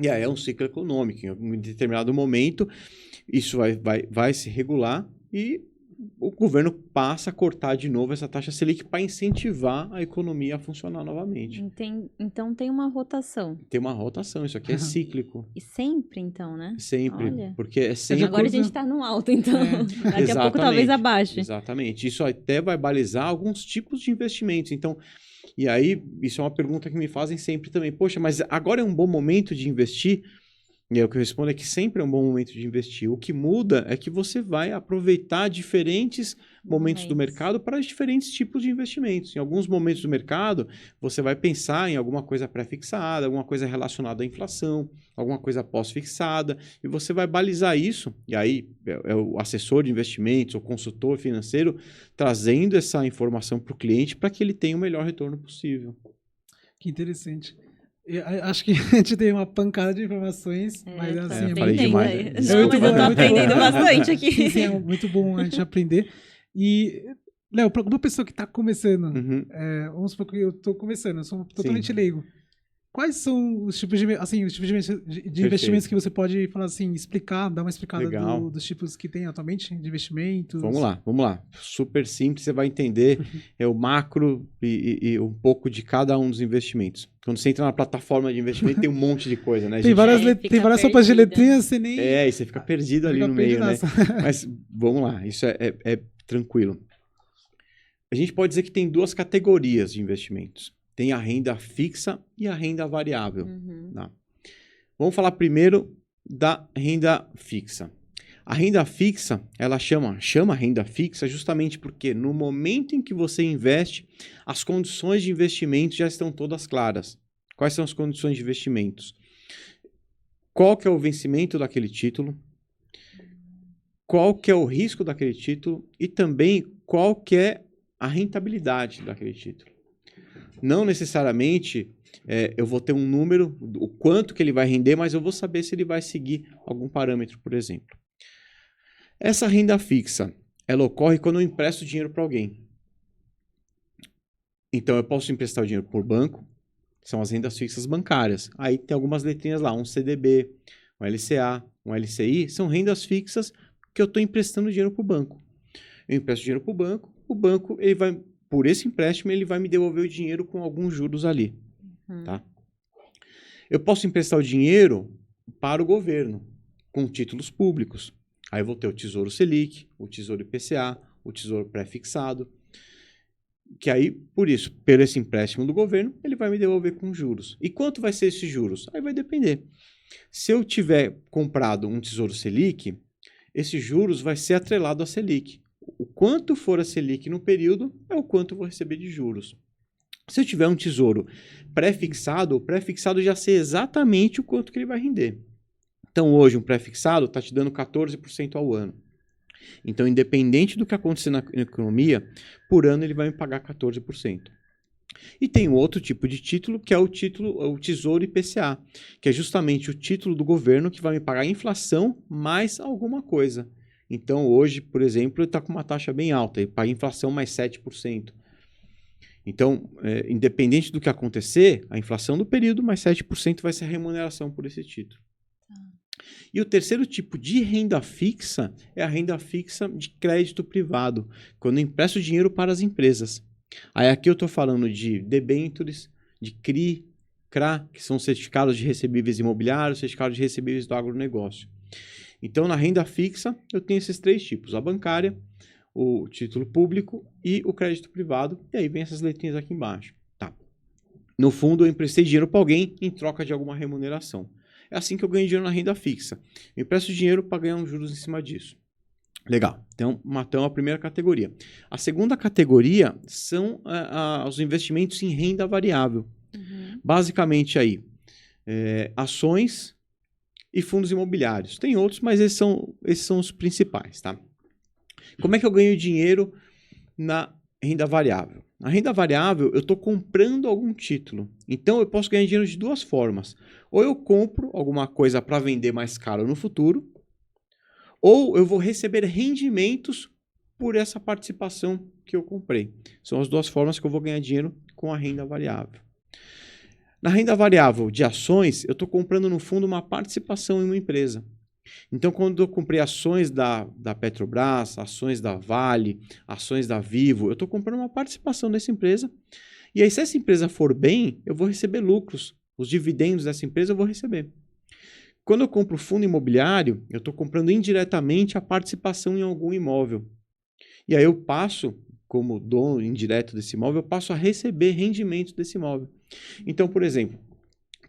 S3: E aí é um ciclo econômico. Em um determinado momento, isso vai se regular e o governo passa a cortar de novo essa taxa Selic para incentivar a economia a funcionar novamente.
S2: Então tem uma rotação.
S3: Tem uma rotação, isso aqui é cíclico.
S2: E sempre, então, né?
S3: Sempre,
S2: Olha.
S3: porque é sempre...
S2: Agora a gente está no alto, então. Daqui a pouco talvez abaixe.
S3: Exatamente. Isso até vai balizar alguns tipos de investimentos. Então, e aí, isso é uma pergunta que me fazem sempre também. Poxa, mas agora é um bom momento de investir? E aí o que eu respondo é que sempre é um bom momento de investir. O que muda é que você vai aproveitar diferentes momentos do mercado para diferentes tipos de investimentos. Em alguns momentos do mercado, você vai pensar em alguma coisa pré-fixada, alguma coisa relacionada à inflação, alguma coisa pós-fixada, e você vai balizar isso, e aí é o assessor de investimentos, o consultor financeiro, trazendo essa informação para o cliente para que ele tenha o melhor retorno possível.
S1: Que interessante. Acho que a gente tem uma pancada de informações, mas assim,
S3: eu falei demais.
S2: Não, mas eu tô aprendendo bastante aqui.
S1: Sim, é muito bom a gente aprender. E, Léo, para uma pessoa que está começando, vamos supor que eu estou começando, eu sou totalmente leigo. Quais são os tipos de investimentos que você pode falar assim, dar uma explicada dos tipos que tem atualmente de investimentos?
S3: Vamos lá. Super simples, você vai entender o macro e um pouco de cada um dos investimentos. Quando você entra na plataforma de investimento, tem um monte de coisa, né?
S1: Tem várias sopas de letrinhas, você nem...
S3: e você fica perdido ali no meio, né? Mas vamos lá, isso é tranquilo. A gente pode dizer que tem duas categorias de investimentos. Tem a renda fixa e a renda variável. Tá? Vamos falar primeiro da renda fixa. A renda fixa, ela chama renda fixa justamente porque no momento em que você investe, as condições de investimento já estão todas claras. Quais são as condições de investimentos? Qual que é o vencimento daquele título? Qual que é o risco daquele título? E também qual que é a rentabilidade daquele título. Não necessariamente eu vou ter um número, o quanto que ele vai render, mas eu vou saber se ele vai seguir algum parâmetro, por exemplo. Essa renda fixa, ela ocorre quando eu empresto dinheiro para alguém. Então, eu posso emprestar o dinheiro por banco, são as rendas fixas bancárias. Aí tem algumas letrinhas lá, um CDB, um LCA, um LCI, são rendas fixas que eu estou emprestando dinheiro para o banco. Eu empresto dinheiro para o banco ele vai... Por esse empréstimo, ele vai me devolver o dinheiro com alguns juros ali. Tá? Eu posso emprestar o dinheiro para o governo, com títulos públicos. Aí eu vou ter o Tesouro Selic, o Tesouro IPCA, o Tesouro Pré-fixado. Que aí, por esse empréstimo do governo, ele vai me devolver com juros. E quanto vai ser esses juros? Aí vai depender. Se eu tiver comprado um Tesouro Selic, esses juros vai ser atrelado à Selic. O quanto for a Selic no período é o quanto eu vou receber de juros. Se eu tiver um tesouro pré-fixado, o pré-fixado já sei exatamente o quanto que ele vai render. Então, hoje, um pré-fixado está te dando 14% ao ano. Então, independente do que acontecer na economia, por ano ele vai me pagar 14%. E tem um outro tipo de título, que é o Tesouro IPCA, que é justamente o título do governo que vai me pagar a inflação mais alguma coisa. Então, hoje, por exemplo, ele está com uma taxa bem alta, ele paga inflação mais 7%. Então, independente do que acontecer, a inflação do período mais 7% vai ser a remuneração por esse título. E o terceiro tipo de renda fixa é a renda fixa de crédito privado, quando eu empresto dinheiro para as empresas. Aí aqui eu estou falando de debêntures, de CRI, CRA, que são certificados de recebíveis imobiliários, certificados de recebíveis do agronegócio. Então, na renda fixa, eu tenho esses três tipos, a bancária, o título público e o crédito privado, e aí vem essas letrinhas aqui embaixo. Tá. No fundo, eu emprestei dinheiro para alguém em troca de alguma remuneração. É assim que eu ganho dinheiro na renda fixa. Eu empresto dinheiro para ganhar uns juros em cima disso. Legal. Então, matamos a primeira categoria. A segunda categoria são os investimentos em renda variável. Basicamente aí, ações e fundos imobiliários. Tem outros, mas esses são os principais, tá? Como é que eu ganho dinheiro na renda variável? Na renda variável, eu estou comprando algum título. Então, eu posso ganhar dinheiro de duas formas. Ou eu compro alguma coisa para vender mais caro no futuro, ou eu vou receber rendimentos por essa participação que eu comprei. São as duas formas que eu vou ganhar dinheiro com a renda variável. Na renda variável de ações, eu estou comprando, no fundo, uma participação em uma empresa. Então, quando eu comprei ações da Petrobras, ações da Vale, ações da Vivo, eu estou comprando uma participação dessa empresa. E aí, se essa empresa for bem, eu vou receber lucros. Os dividendos dessa empresa eu vou receber. Quando eu compro fundo imobiliário, eu estou comprando indiretamente a participação em algum imóvel. E aí eu passo, como dono indireto desse imóvel, eu passo a receber rendimentos desse imóvel. Então, por exemplo,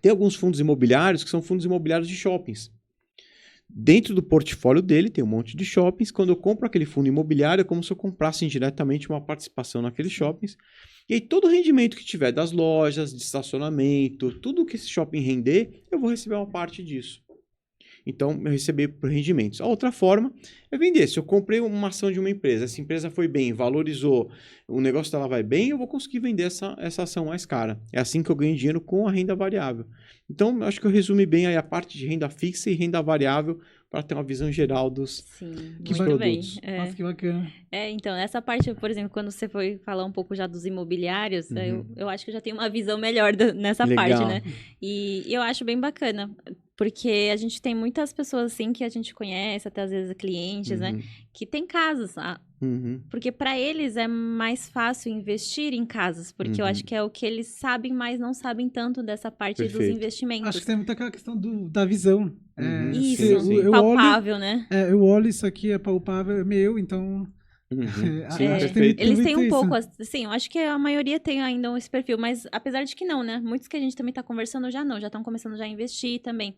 S3: tem alguns fundos imobiliários que são fundos imobiliários de shoppings. Dentro do portfólio dele tem um monte de shoppings. Quando eu compro aquele fundo imobiliário, é como se eu comprasse indiretamente uma participação naqueles shoppings. E aí todo o rendimento que tiver das lojas, de estacionamento, tudo que esse shopping render, eu vou receber uma parte disso. Então, eu recebi por rendimentos. A outra forma é vender. Se eu comprei uma ação de uma empresa, essa empresa foi bem, valorizou, o negócio dela vai bem, eu vou conseguir vender essa ação mais cara. É assim que eu ganho dinheiro com a renda variável. Então, eu acho que eu resumi bem aí a parte de renda fixa e renda variável para ter uma visão geral dos produtos.
S2: Bem.
S1: Nossa, que bacana.
S2: Então, essa parte, por exemplo, quando você foi falar um pouco já dos imobiliários, eu acho que eu já tenho uma visão melhor nessa parte, né? E eu acho bem bacana, porque a gente tem muitas pessoas, assim, que a gente conhece, até às vezes clientes, né? Que tem casas. Porque para eles é mais fácil investir em casas, porque eu acho que é o que eles sabem, mas não sabem tanto dessa parte dos investimentos.
S1: Acho que tem muito aquela questão da visão.
S2: Isso, palpável, né?
S1: Eu olho isso aqui, é palpável, é meu, então...
S2: Eles têm um pouco, assim, eu acho que a maioria tem ainda esse perfil, mas apesar de que não, né? Muitos que a gente também tá conversando já estão começando já a investir também.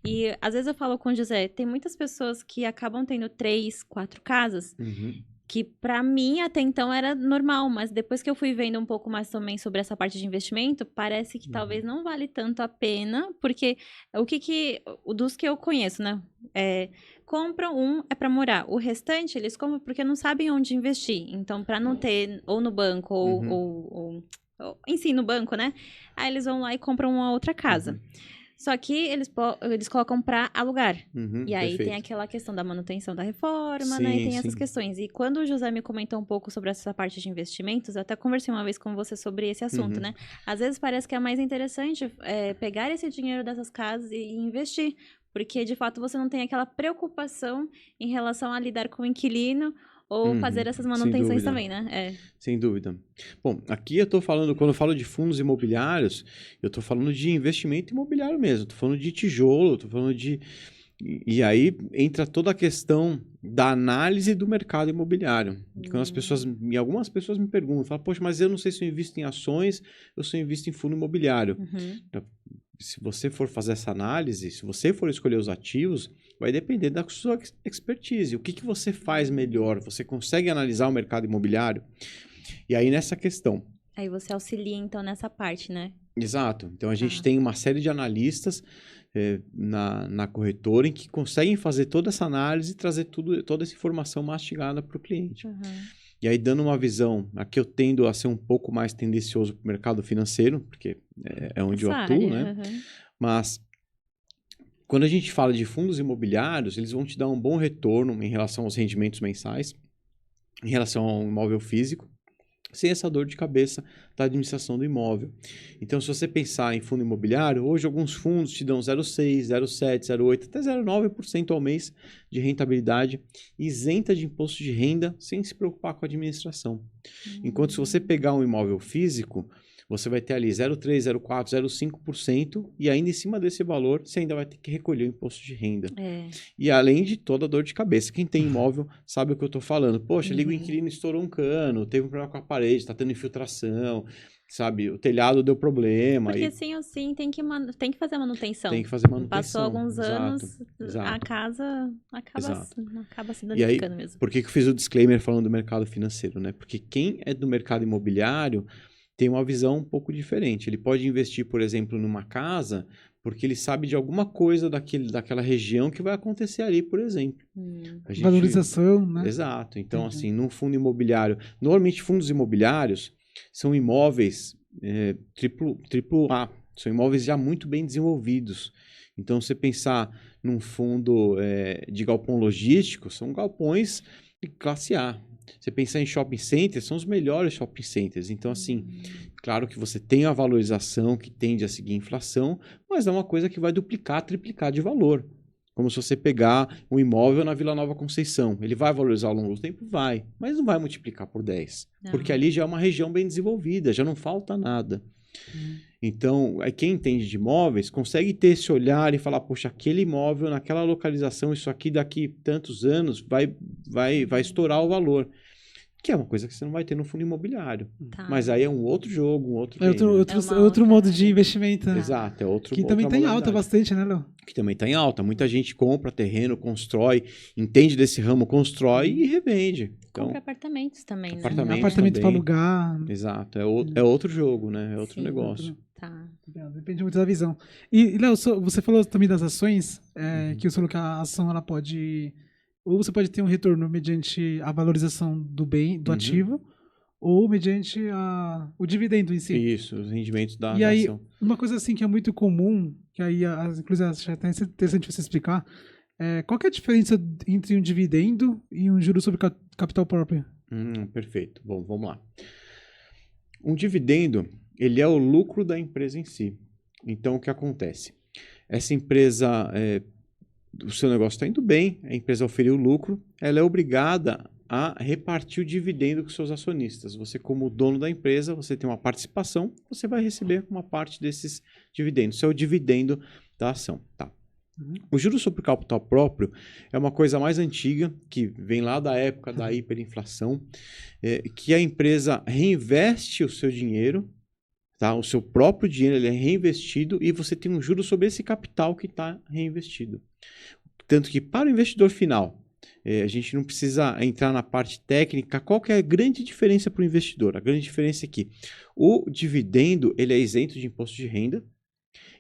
S2: E às vezes eu falo com o José, tem muitas pessoas que acabam tendo 3, 4 casas, que pra mim até então era normal, mas depois que eu fui vendo um pouco mais também sobre essa parte de investimento, parece que talvez não vale tanto a pena, porque dos que eu conheço, né? Compram é para morar. O restante, eles compram porque não sabem onde investir. Então, para não ter ou no banco ou enfim, no banco, né? Aí eles vão lá e compram uma outra casa. Só que eles colocam para alugar. E aí tem aquela questão da manutenção da reforma, né? E tem essas questões. E quando o José me comentou um pouco sobre essa parte de investimentos, eu até conversei uma vez com você sobre esse assunto, né? Às vezes parece que é mais interessante pegar esse dinheiro dessas casas e investir. Porque, de fato, você não tem aquela preocupação em relação a lidar com o inquilino ou fazer essas manutenções também, né?
S3: Sem dúvida. Bom, aqui eu estou falando, quando eu falo de fundos imobiliários, eu estou falando de investimento imobiliário mesmo. Estou falando de tijolo, estou falando de... E aí entra toda a questão da análise do mercado imobiliário. Quando algumas pessoas me perguntam, falam, poxa, mas eu não sei se eu invisto em ações ou se eu invisto em fundo imobiliário. Se você for fazer essa análise, se você for escolher os ativos, vai depender da sua expertise. O que você faz melhor? Você consegue analisar o mercado imobiliário? E aí, nessa questão...
S2: Aí você auxilia, então, nessa parte, né?
S3: Exato. Então, a gente tem uma série de analistas na corretora em que conseguem fazer toda essa análise e trazer toda essa informação mastigada para o cliente. E aí, dando uma visão, aqui eu tendo a ser um pouco mais tendencioso para o mercado financeiro, porque é onde eu atuo, né? Mas, quando a gente fala de fundos imobiliários, eles vão te dar um bom retorno em relação aos rendimentos mensais, em relação ao imóvel físico, sem essa dor de cabeça da administração do imóvel. Então, se você pensar em fundo imobiliário, hoje alguns fundos te dão 0,6%, 0,7%, 0,8%, até 0,9% ao mês de rentabilidade, isenta de imposto de renda, sem se preocupar com a administração. Enquanto se você pegar um imóvel físico, você vai ter ali 0,3%, 0,4%, 0,5%, e ainda em cima desse valor, você ainda vai ter que recolher o imposto de renda. E além de toda a dor de cabeça. Quem tem imóvel sabe o que eu estou falando. Poxa, liga o inquilino, estourou um cano, teve um problema com a parede, está tendo infiltração, sabe? O telhado deu problema.
S2: Porque sim ou sim tem que fazer manutenção.
S3: Tem que fazer manutenção.
S2: Passou alguns anos, a casa acaba se danificando mesmo.
S3: Por que eu fiz o disclaimer falando do mercado financeiro, né? Porque quem é do mercado imobiliário tem uma visão um pouco diferente. Ele pode investir, por exemplo, numa casa, porque ele sabe de alguma coisa daquela região que vai acontecer ali, por exemplo.
S1: Valorização, né?
S3: Exato. Então, assim, num fundo imobiliário... Normalmente, fundos imobiliários são imóveis triplo A. São imóveis já muito bem desenvolvidos. Então, você pensar num fundo de galpão logístico, são galpões de classe A. Você pensar em shopping centers, são os melhores shopping centers. Então, assim, claro que você tem a valorização que tende a seguir a inflação, mas é uma coisa que vai duplicar, triplicar de valor. Como se você pegar um imóvel na Vila Nova Conceição. Ele vai valorizar ao longo do tempo? Vai, mas não vai multiplicar por 10. Porque ali já é uma região bem desenvolvida, já não falta nada. Então, quem entende de imóveis consegue ter esse olhar e falar, poxa, aquele imóvel naquela localização, isso aqui daqui tantos anos vai estourar o valor. Que é uma coisa que você não vai ter no fundo imobiliário. Mas aí é um outro jogo, um outro game.
S1: Outro modo de investimento. Né?
S3: Exato, é outro.
S1: Que também está em alta bastante, né, Léo?
S3: Que também está em alta. Muita gente compra terreno, constrói, entende desse ramo, constrói e revende. Então,
S2: compra apartamentos também, né?
S1: Apartamento para alugar.
S3: Exato, é outro jogo, né? É outro negócio.
S2: Tá.
S1: Depende muito da visão. E Léo, você falou também das ações, que você falou que a ação ela pode... Ou você pode ter um retorno mediante a valorização do bem, do ativo, ou mediante o dividendo em si.
S3: Isso, os rendimentos da
S1: E aí,
S3: ação.
S1: uma coisa assim que é muito comum, que aí, inclusive, acho até interessante você explicar, qual que é a diferença entre um dividendo e um juro sobre capital próprio?
S3: Perfeito. Bom, vamos lá. Um dividendo, ele é o lucro da empresa em si. Então, o que acontece? Essa empresa, o seu negócio está indo bem, a empresa oferiu lucro, ela é obrigada a repartir o dividendo com seus acionistas. Você, como dono da empresa, você tem uma participação, você vai receber uma parte desses dividendos. Isso é o dividendo da ação. Tá. O juro sobre capital próprio é uma coisa mais antiga, que vem lá da época da hiperinflação, que a empresa reinveste o seu dinheiro, tá? O seu próprio dinheiro ele é reinvestido e você tem um juro sobre esse capital que está reinvestido. Tanto que para o investidor final, a gente não precisa entrar na parte técnica. Qual que é a grande diferença para o investidor? A grande diferença é que o dividendo ele é isento de imposto de renda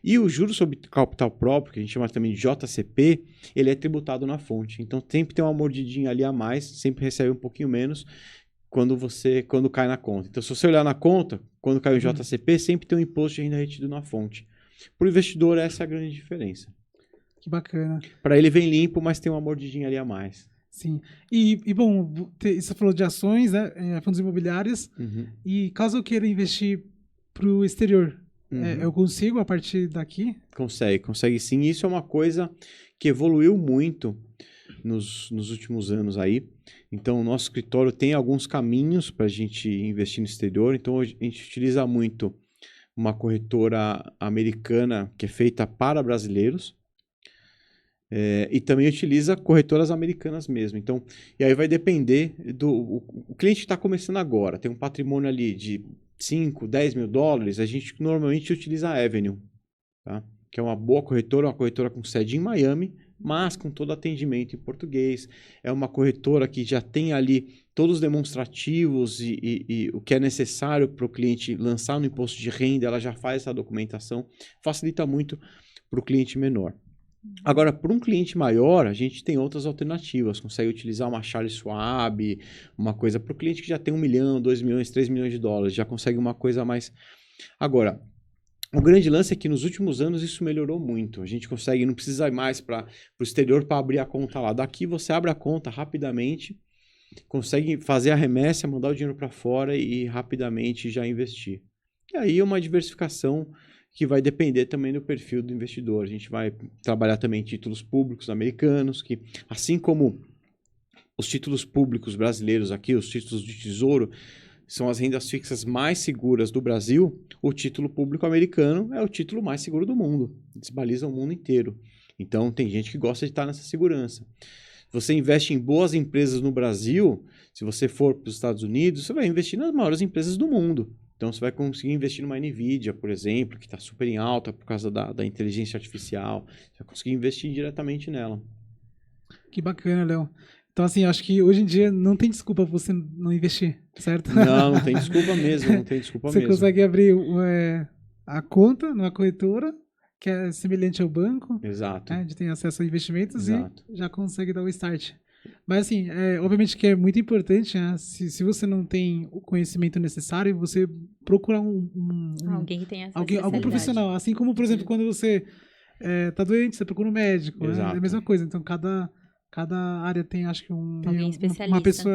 S3: e o juro sobre capital próprio, que a gente chama também de JCP, ele é tributado na fonte. Então sempre tem uma mordidinha ali a mais, sempre recebe um pouquinho menos quando cai na conta. Então se você olhar na conta, quando cai o JCP, sempre tem um imposto de renda retido na fonte. Para o investidor, essa é a grande diferença.
S1: Que bacana.
S3: Para ele vem limpo, mas tem uma mordidinha ali a mais.
S1: Sim. E bom, você falou de ações, né? Fundos imobiliários. E caso eu queira investir para o exterior, eu consigo a partir daqui?
S3: Consegue sim. Isso é uma coisa que evoluiu muito nos últimos anos aí. Então, o nosso escritório tem alguns caminhos para a gente investir no exterior. Então, a gente utiliza muito uma corretora americana que é feita para brasileiros. E também utiliza corretoras americanas mesmo. Então, e aí vai depender o cliente está começando agora, tem um patrimônio ali de 5, 10 mil dólares, a gente normalmente utiliza a Avenue, tá? Que é uma boa corretora, uma corretora com sede em Miami, mas com todo atendimento em português. É uma corretora que já tem ali todos os demonstrativos e o que é necessário para o cliente lançar no imposto de renda, ela já faz essa documentação, facilita muito para o cliente menor. Agora, para um cliente maior, a gente tem outras alternativas. Consegue utilizar uma Charles Schwab, uma coisa para o cliente que já tem 1 milhão, 2 milhões, 3 milhões de dólares. Já consegue uma coisa mais... Agora, o grande lance é que nos últimos anos isso melhorou muito. A gente consegue, não precisa ir mais para o exterior para abrir a conta lá. Daqui você abre a conta rapidamente, consegue fazer a remessa, mandar o dinheiro para fora e rapidamente já investir. E aí é uma diversificação que vai depender também do perfil do investidor. A gente vai trabalhar também títulos públicos americanos, que assim como os títulos públicos brasileiros aqui, os títulos de tesouro, são as rendas fixas mais seguras do Brasil, o título público americano é o título mais seguro do mundo. Desbaliza o mundo inteiro. Então, tem gente que gosta de estar nessa segurança. Você investe em boas empresas no Brasil, se você for para os Estados Unidos, você vai investir nas maiores empresas do mundo. Então, você vai conseguir investir numa NVIDIA, por exemplo, que está super em alta por causa da inteligência artificial. Você vai conseguir investir diretamente nela.
S1: Que bacana, Léo. Então, assim, acho que hoje em dia não tem desculpa pra você não investir, certo?
S3: Não tem desculpa mesmo, não tem desculpa mesmo.
S1: Você consegue abrir a conta numa corretora, que é semelhante ao banco.
S3: Exato.
S1: Onde tem acesso a investimentos.
S3: Exato.
S1: E já consegue dar o start. Mas assim, obviamente que é muito importante, né? Se você não tem o conhecimento necessário, você procurar
S2: alguém que tenha essa
S1: algum profissional. Assim como, por exemplo, quando você tá doente, você procura um médico. Né? É a mesma coisa. Então, cada área tem, acho que uma pessoa,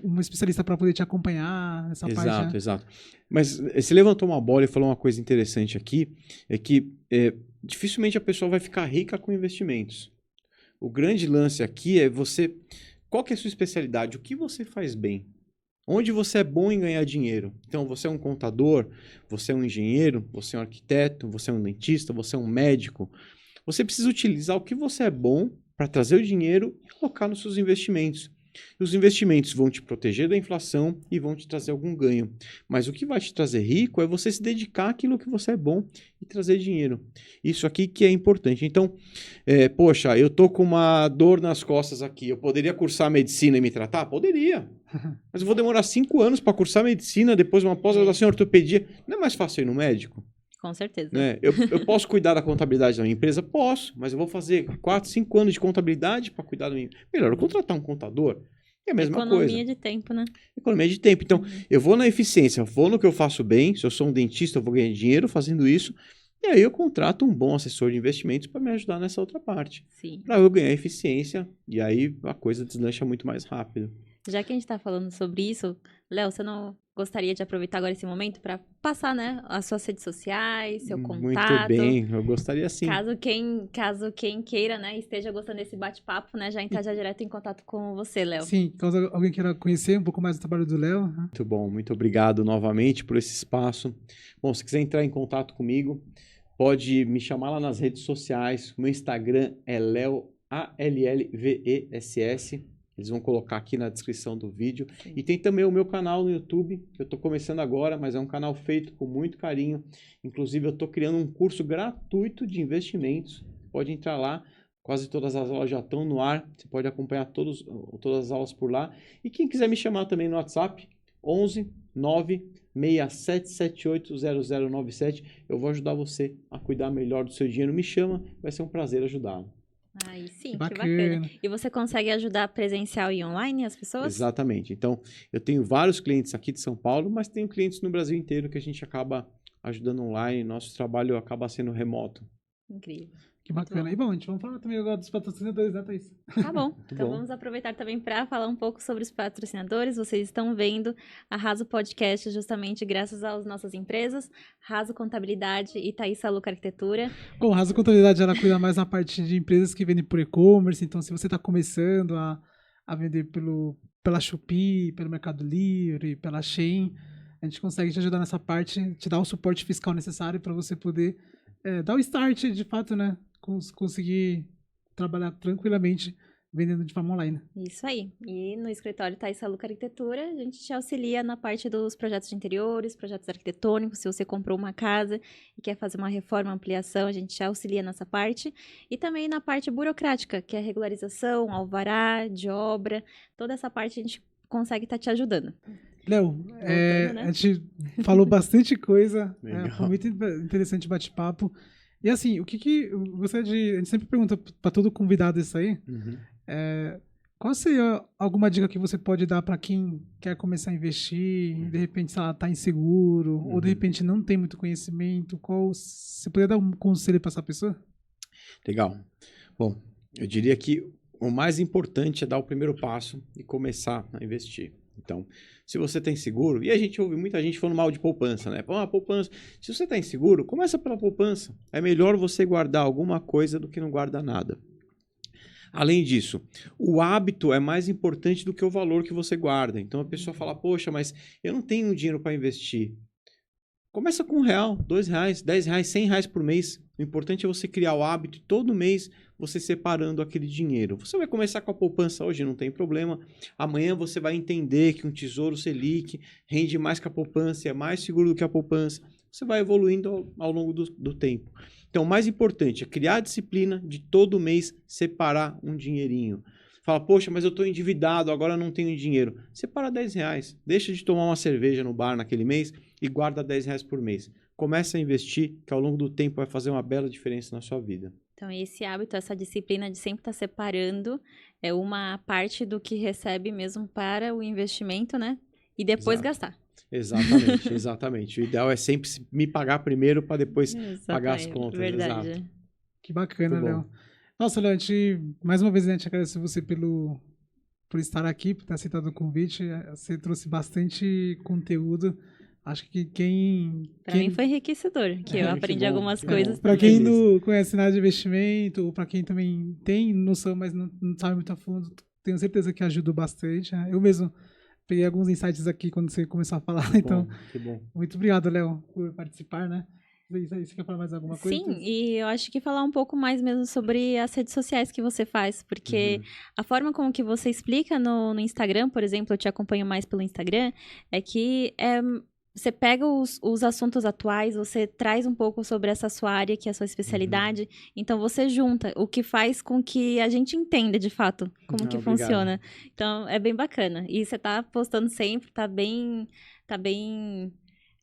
S1: uma especialista para poder te acompanhar nessa parte. Né?
S3: Exato. Mas você levantou uma bola e falou uma coisa interessante aqui, é que dificilmente a pessoa vai ficar rica com investimentos. O grande lance aqui é você... Qual que é a sua especialidade? O que você faz bem? Onde você é bom em ganhar dinheiro? Então, você é um contador, você é um engenheiro, você é um arquiteto, você é um dentista, você é um médico. Você precisa utilizar o que você é bom para trazer o dinheiro e colocar nos seus investimentos. E os investimentos vão te proteger da inflação e vão te trazer algum ganho. Mas o que vai te trazer rico é você se dedicar àquilo que você é bom e trazer dinheiro. Isso aqui que é importante. Então, poxa, eu tô com uma dor nas costas aqui. Eu poderia cursar medicina e me tratar? Poderia. Mas eu vou demorar 5 anos para cursar medicina, depois uma pós-graduação em ortopedia. Não é mais fácil ir no médico?
S2: Com certeza.
S3: Né? Eu posso cuidar da contabilidade da minha empresa? Posso, mas eu vou fazer 4, 5 anos de contabilidade para cuidar da minha... Melhor, eu contratar um contador. É a mesma coisa.
S2: Economia de tempo, né?
S3: Economia de tempo. Então, eu vou na eficiência, eu vou no que eu faço bem. Se eu sou um dentista, eu vou ganhar dinheiro fazendo isso. E aí eu contrato um bom assessor de investimentos para me ajudar nessa outra parte.
S2: Sim.
S3: Para eu ganhar eficiência e aí a coisa deslancha muito mais rápido.
S2: Já que a gente está falando sobre isso, Léo, você não gostaria de aproveitar agora esse momento para passar, né, as suas redes sociais, seu contato?
S3: Muito bem, eu gostaria sim.
S2: Caso quem queira, né, esteja gostando desse bate-papo, né, já entrar direto em contato com você, Léo.
S1: Sim, caso alguém queira conhecer um pouco mais do trabalho do Léo.
S3: Muito bom, muito obrigado novamente por esse espaço. Bom, se quiser entrar em contato comigo, pode me chamar lá nas redes sociais. O meu Instagram é Leo, ALLVESS. Eles vão colocar aqui na descrição do vídeo.
S2: Sim.
S3: E tem também o meu canal no YouTube, que eu estou começando agora, mas é um canal feito com muito carinho. Inclusive, eu estou criando um curso gratuito de investimentos. Pode entrar lá, quase todas as aulas já estão no ar. Você pode acompanhar todas as aulas por lá. E quem quiser me chamar também no WhatsApp, 11 9 6778 0097. Eu vou ajudar você a cuidar melhor do seu dinheiro. Me chama, vai ser um prazer ajudá-lo.
S2: Aí sim,
S1: Que
S2: que bacana.
S1: bacana.
S2: E você consegue ajudar presencial e online as pessoas?
S3: Exatamente. Então, eu tenho vários clientes aqui de São Paulo, mas tenho clientes no Brasil inteiro que a gente acaba ajudando online. Nosso trabalho acaba sendo remoto.
S2: Incrível.
S1: Que bacana. E bom, a gente vamos falar também agora dos patrocinadores, né, Thaís?
S2: Tá bom. Então
S3: bom.
S2: vamos aproveitar também para falar um pouco sobre os patrocinadores. Vocês estão vendo a Raso Podcast justamente graças às nossas empresas, Raso Contabilidade e Thaís Saluca Arquitetura.
S1: Bom, a Raso Contabilidade, ela cuida mais na parte de empresas que vendem por e-commerce. Então, se você está começando a vender pela Shopee, pelo Mercado Livre, pela Shein, a gente consegue te ajudar nessa parte, te dar o suporte fiscal necessário para você poder dar o start, de fato, né? Conseguir trabalhar tranquilamente vendendo de forma online.
S2: Isso aí. E no escritório Thaís Saluca Arquitetura, a gente te auxilia na parte dos projetos de interiores, projetos arquitetônicos. Se você comprou uma casa e quer fazer uma reforma, ampliação, a gente te auxilia nessa parte. E também na parte burocrática, que é a regularização, alvará, de obra. Toda essa parte a gente consegue estar te ajudando.
S1: Léo,
S2: né?
S1: a gente falou bastante coisa,
S3: Legal.
S1: foi muito interessante o bate-papo. E assim, eu gostaria de... A gente sempre pergunta para todo convidado isso aí.
S3: Uhum.
S1: Qual seria alguma dica que você pode dar para quem quer começar a investir, de repente, sei lá, tá inseguro, ou de repente não tem muito conhecimento? Você poderia dar um conselho para essa pessoa?
S3: Legal. Bom, eu diria que o mais importante é dar o primeiro passo e começar a investir. Então, se você está inseguro, e a gente ouve muita gente falando mal de poupança, né? Poupança. Se você está inseguro, começa pela poupança. É melhor você guardar alguma coisa do que não guardar nada. Além disso, o hábito é mais importante do que o valor que você guarda. Então, a pessoa fala, poxa, mas eu não tenho dinheiro para investir. Começa com R$1, R$2, R$10, R$100 por mês. O importante é você criar o hábito e todo mês você separando aquele dinheiro. Você vai começar com a poupança hoje, não tem problema. Amanhã você vai entender que um Tesouro Selic rende mais que a poupança, é mais seguro do que a poupança. Você vai evoluindo ao longo do tempo. Então, o mais importante é criar a disciplina de todo mês separar um dinheirinho. Fala, poxa, mas eu estou endividado, agora não tenho dinheiro. Separa R$10. Deixa de tomar uma cerveja no bar naquele mês e guarda R$10 por mês. Começa a investir, que ao longo do tempo vai fazer uma bela diferença na sua vida.
S2: Então, esse hábito, essa disciplina de sempre estar separando é uma parte do que recebe mesmo para o investimento, né? E depois gastar.
S3: Exatamente, exatamente. O ideal é sempre me pagar primeiro para depois pagar as contas.
S2: Verdade.
S3: Exato.
S1: Que bacana,
S3: Muito bom.
S1: Léo. Nossa, Léo, mais uma vez a gente agradece você por estar aqui, por ter aceitado o convite. Você trouxe bastante conteúdo. Acho que
S2: Pra mim foi enriquecedor, que eu aprendi algumas coisas
S1: para
S2: também.
S1: quem não conhece nada de investimento, ou para quem também tem noção, mas não sabe muito a fundo, tenho certeza que ajudou bastante. Eu mesmo peguei alguns insights aqui quando você começou a falar. Então,
S3: que bom.
S1: muito obrigado, Léo, por participar, né? Você quer falar mais alguma coisa?
S2: Sim, e eu acho que falar um pouco mais mesmo sobre as redes sociais que você faz, porque a forma como que você explica no Instagram, por exemplo, eu te acompanho mais pelo Instagram, é que você pega os assuntos atuais, você traz um pouco sobre essa sua área, que é a sua especialidade, então você junta, o que faz com que a gente entenda, de fato, como que
S3: Obrigado.
S2: funciona. Então, é bem bacana. E você tá postando sempre, tá bem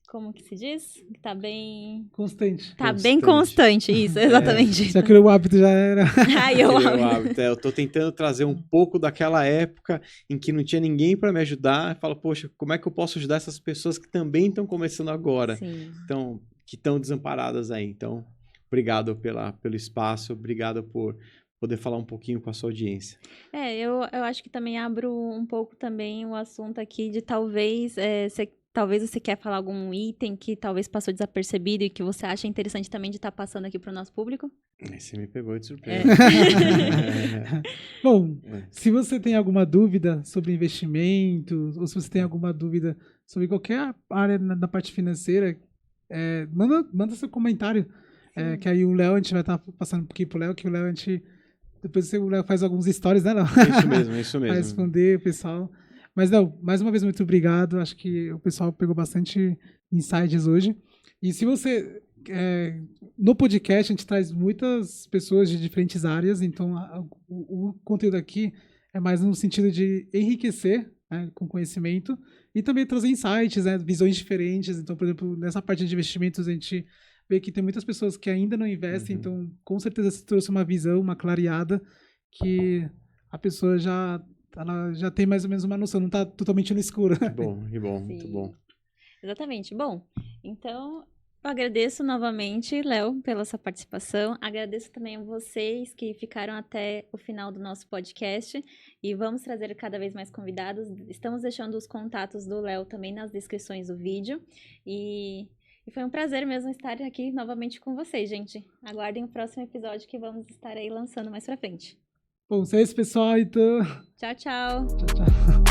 S2: como que se diz? Que tá bem...
S1: Constante.
S2: Tá bem constante, isso, exatamente.
S1: Só que o hábito já era...
S2: Ai, eu amo.
S3: Eu tô tentando trazer um pouco daquela época em que não tinha ninguém para me ajudar. Eu falo, poxa, como é que eu posso ajudar essas pessoas que também estão começando agora?
S2: Sim.
S3: Então, que estão desamparadas aí. Então, obrigado pelo espaço, obrigado por poder falar um pouquinho com a sua audiência.
S2: Eu acho que também abro um pouco também o assunto aqui de talvez você quer falar algum item que talvez passou desapercebido e que você acha interessante também de estar passando aqui para o nosso público?
S3: Você me pegou de surpresa.
S1: Bom, se você tem alguma dúvida sobre investimentos, ou se você tem alguma dúvida sobre qualquer área da parte financeira, manda seu comentário, que aí o Léo, a gente vai estar passando um pouquinho pro Léo, que o Léo, depois o Léo faz alguns stories, né, Léo?
S3: Isso mesmo.
S1: Vai responder o pessoal. Mas, não, mais uma vez, muito obrigado. Acho que o pessoal pegou bastante insights hoje. E se você... no podcast, a gente traz muitas pessoas de diferentes áreas, então o conteúdo aqui é mais no sentido de enriquecer, né, com conhecimento e também trazer insights, né, visões diferentes. Então, por exemplo, nessa parte de investimentos, a gente vê que tem muitas pessoas que ainda não investem, então, com certeza, você trouxe uma visão, uma clareada, que a pessoa ela já tem mais ou menos uma noção, não está totalmente no escuro.
S3: Que bom,
S2: Sim.
S3: muito bom.
S2: Exatamente. Bom, então eu agradeço novamente, Léo, pela sua participação. Agradeço também a vocês que ficaram até o final do nosso podcast e vamos trazer cada vez mais convidados. Estamos deixando os contatos do Léo também nas descrições do vídeo e foi um prazer mesmo estar aqui novamente com vocês, gente. Aguardem o próximo episódio que vamos estar aí lançando mais pra frente.
S1: Bom, é isso, pessoal. Então...
S2: Tchau, tchau.
S1: Tchau, tchau.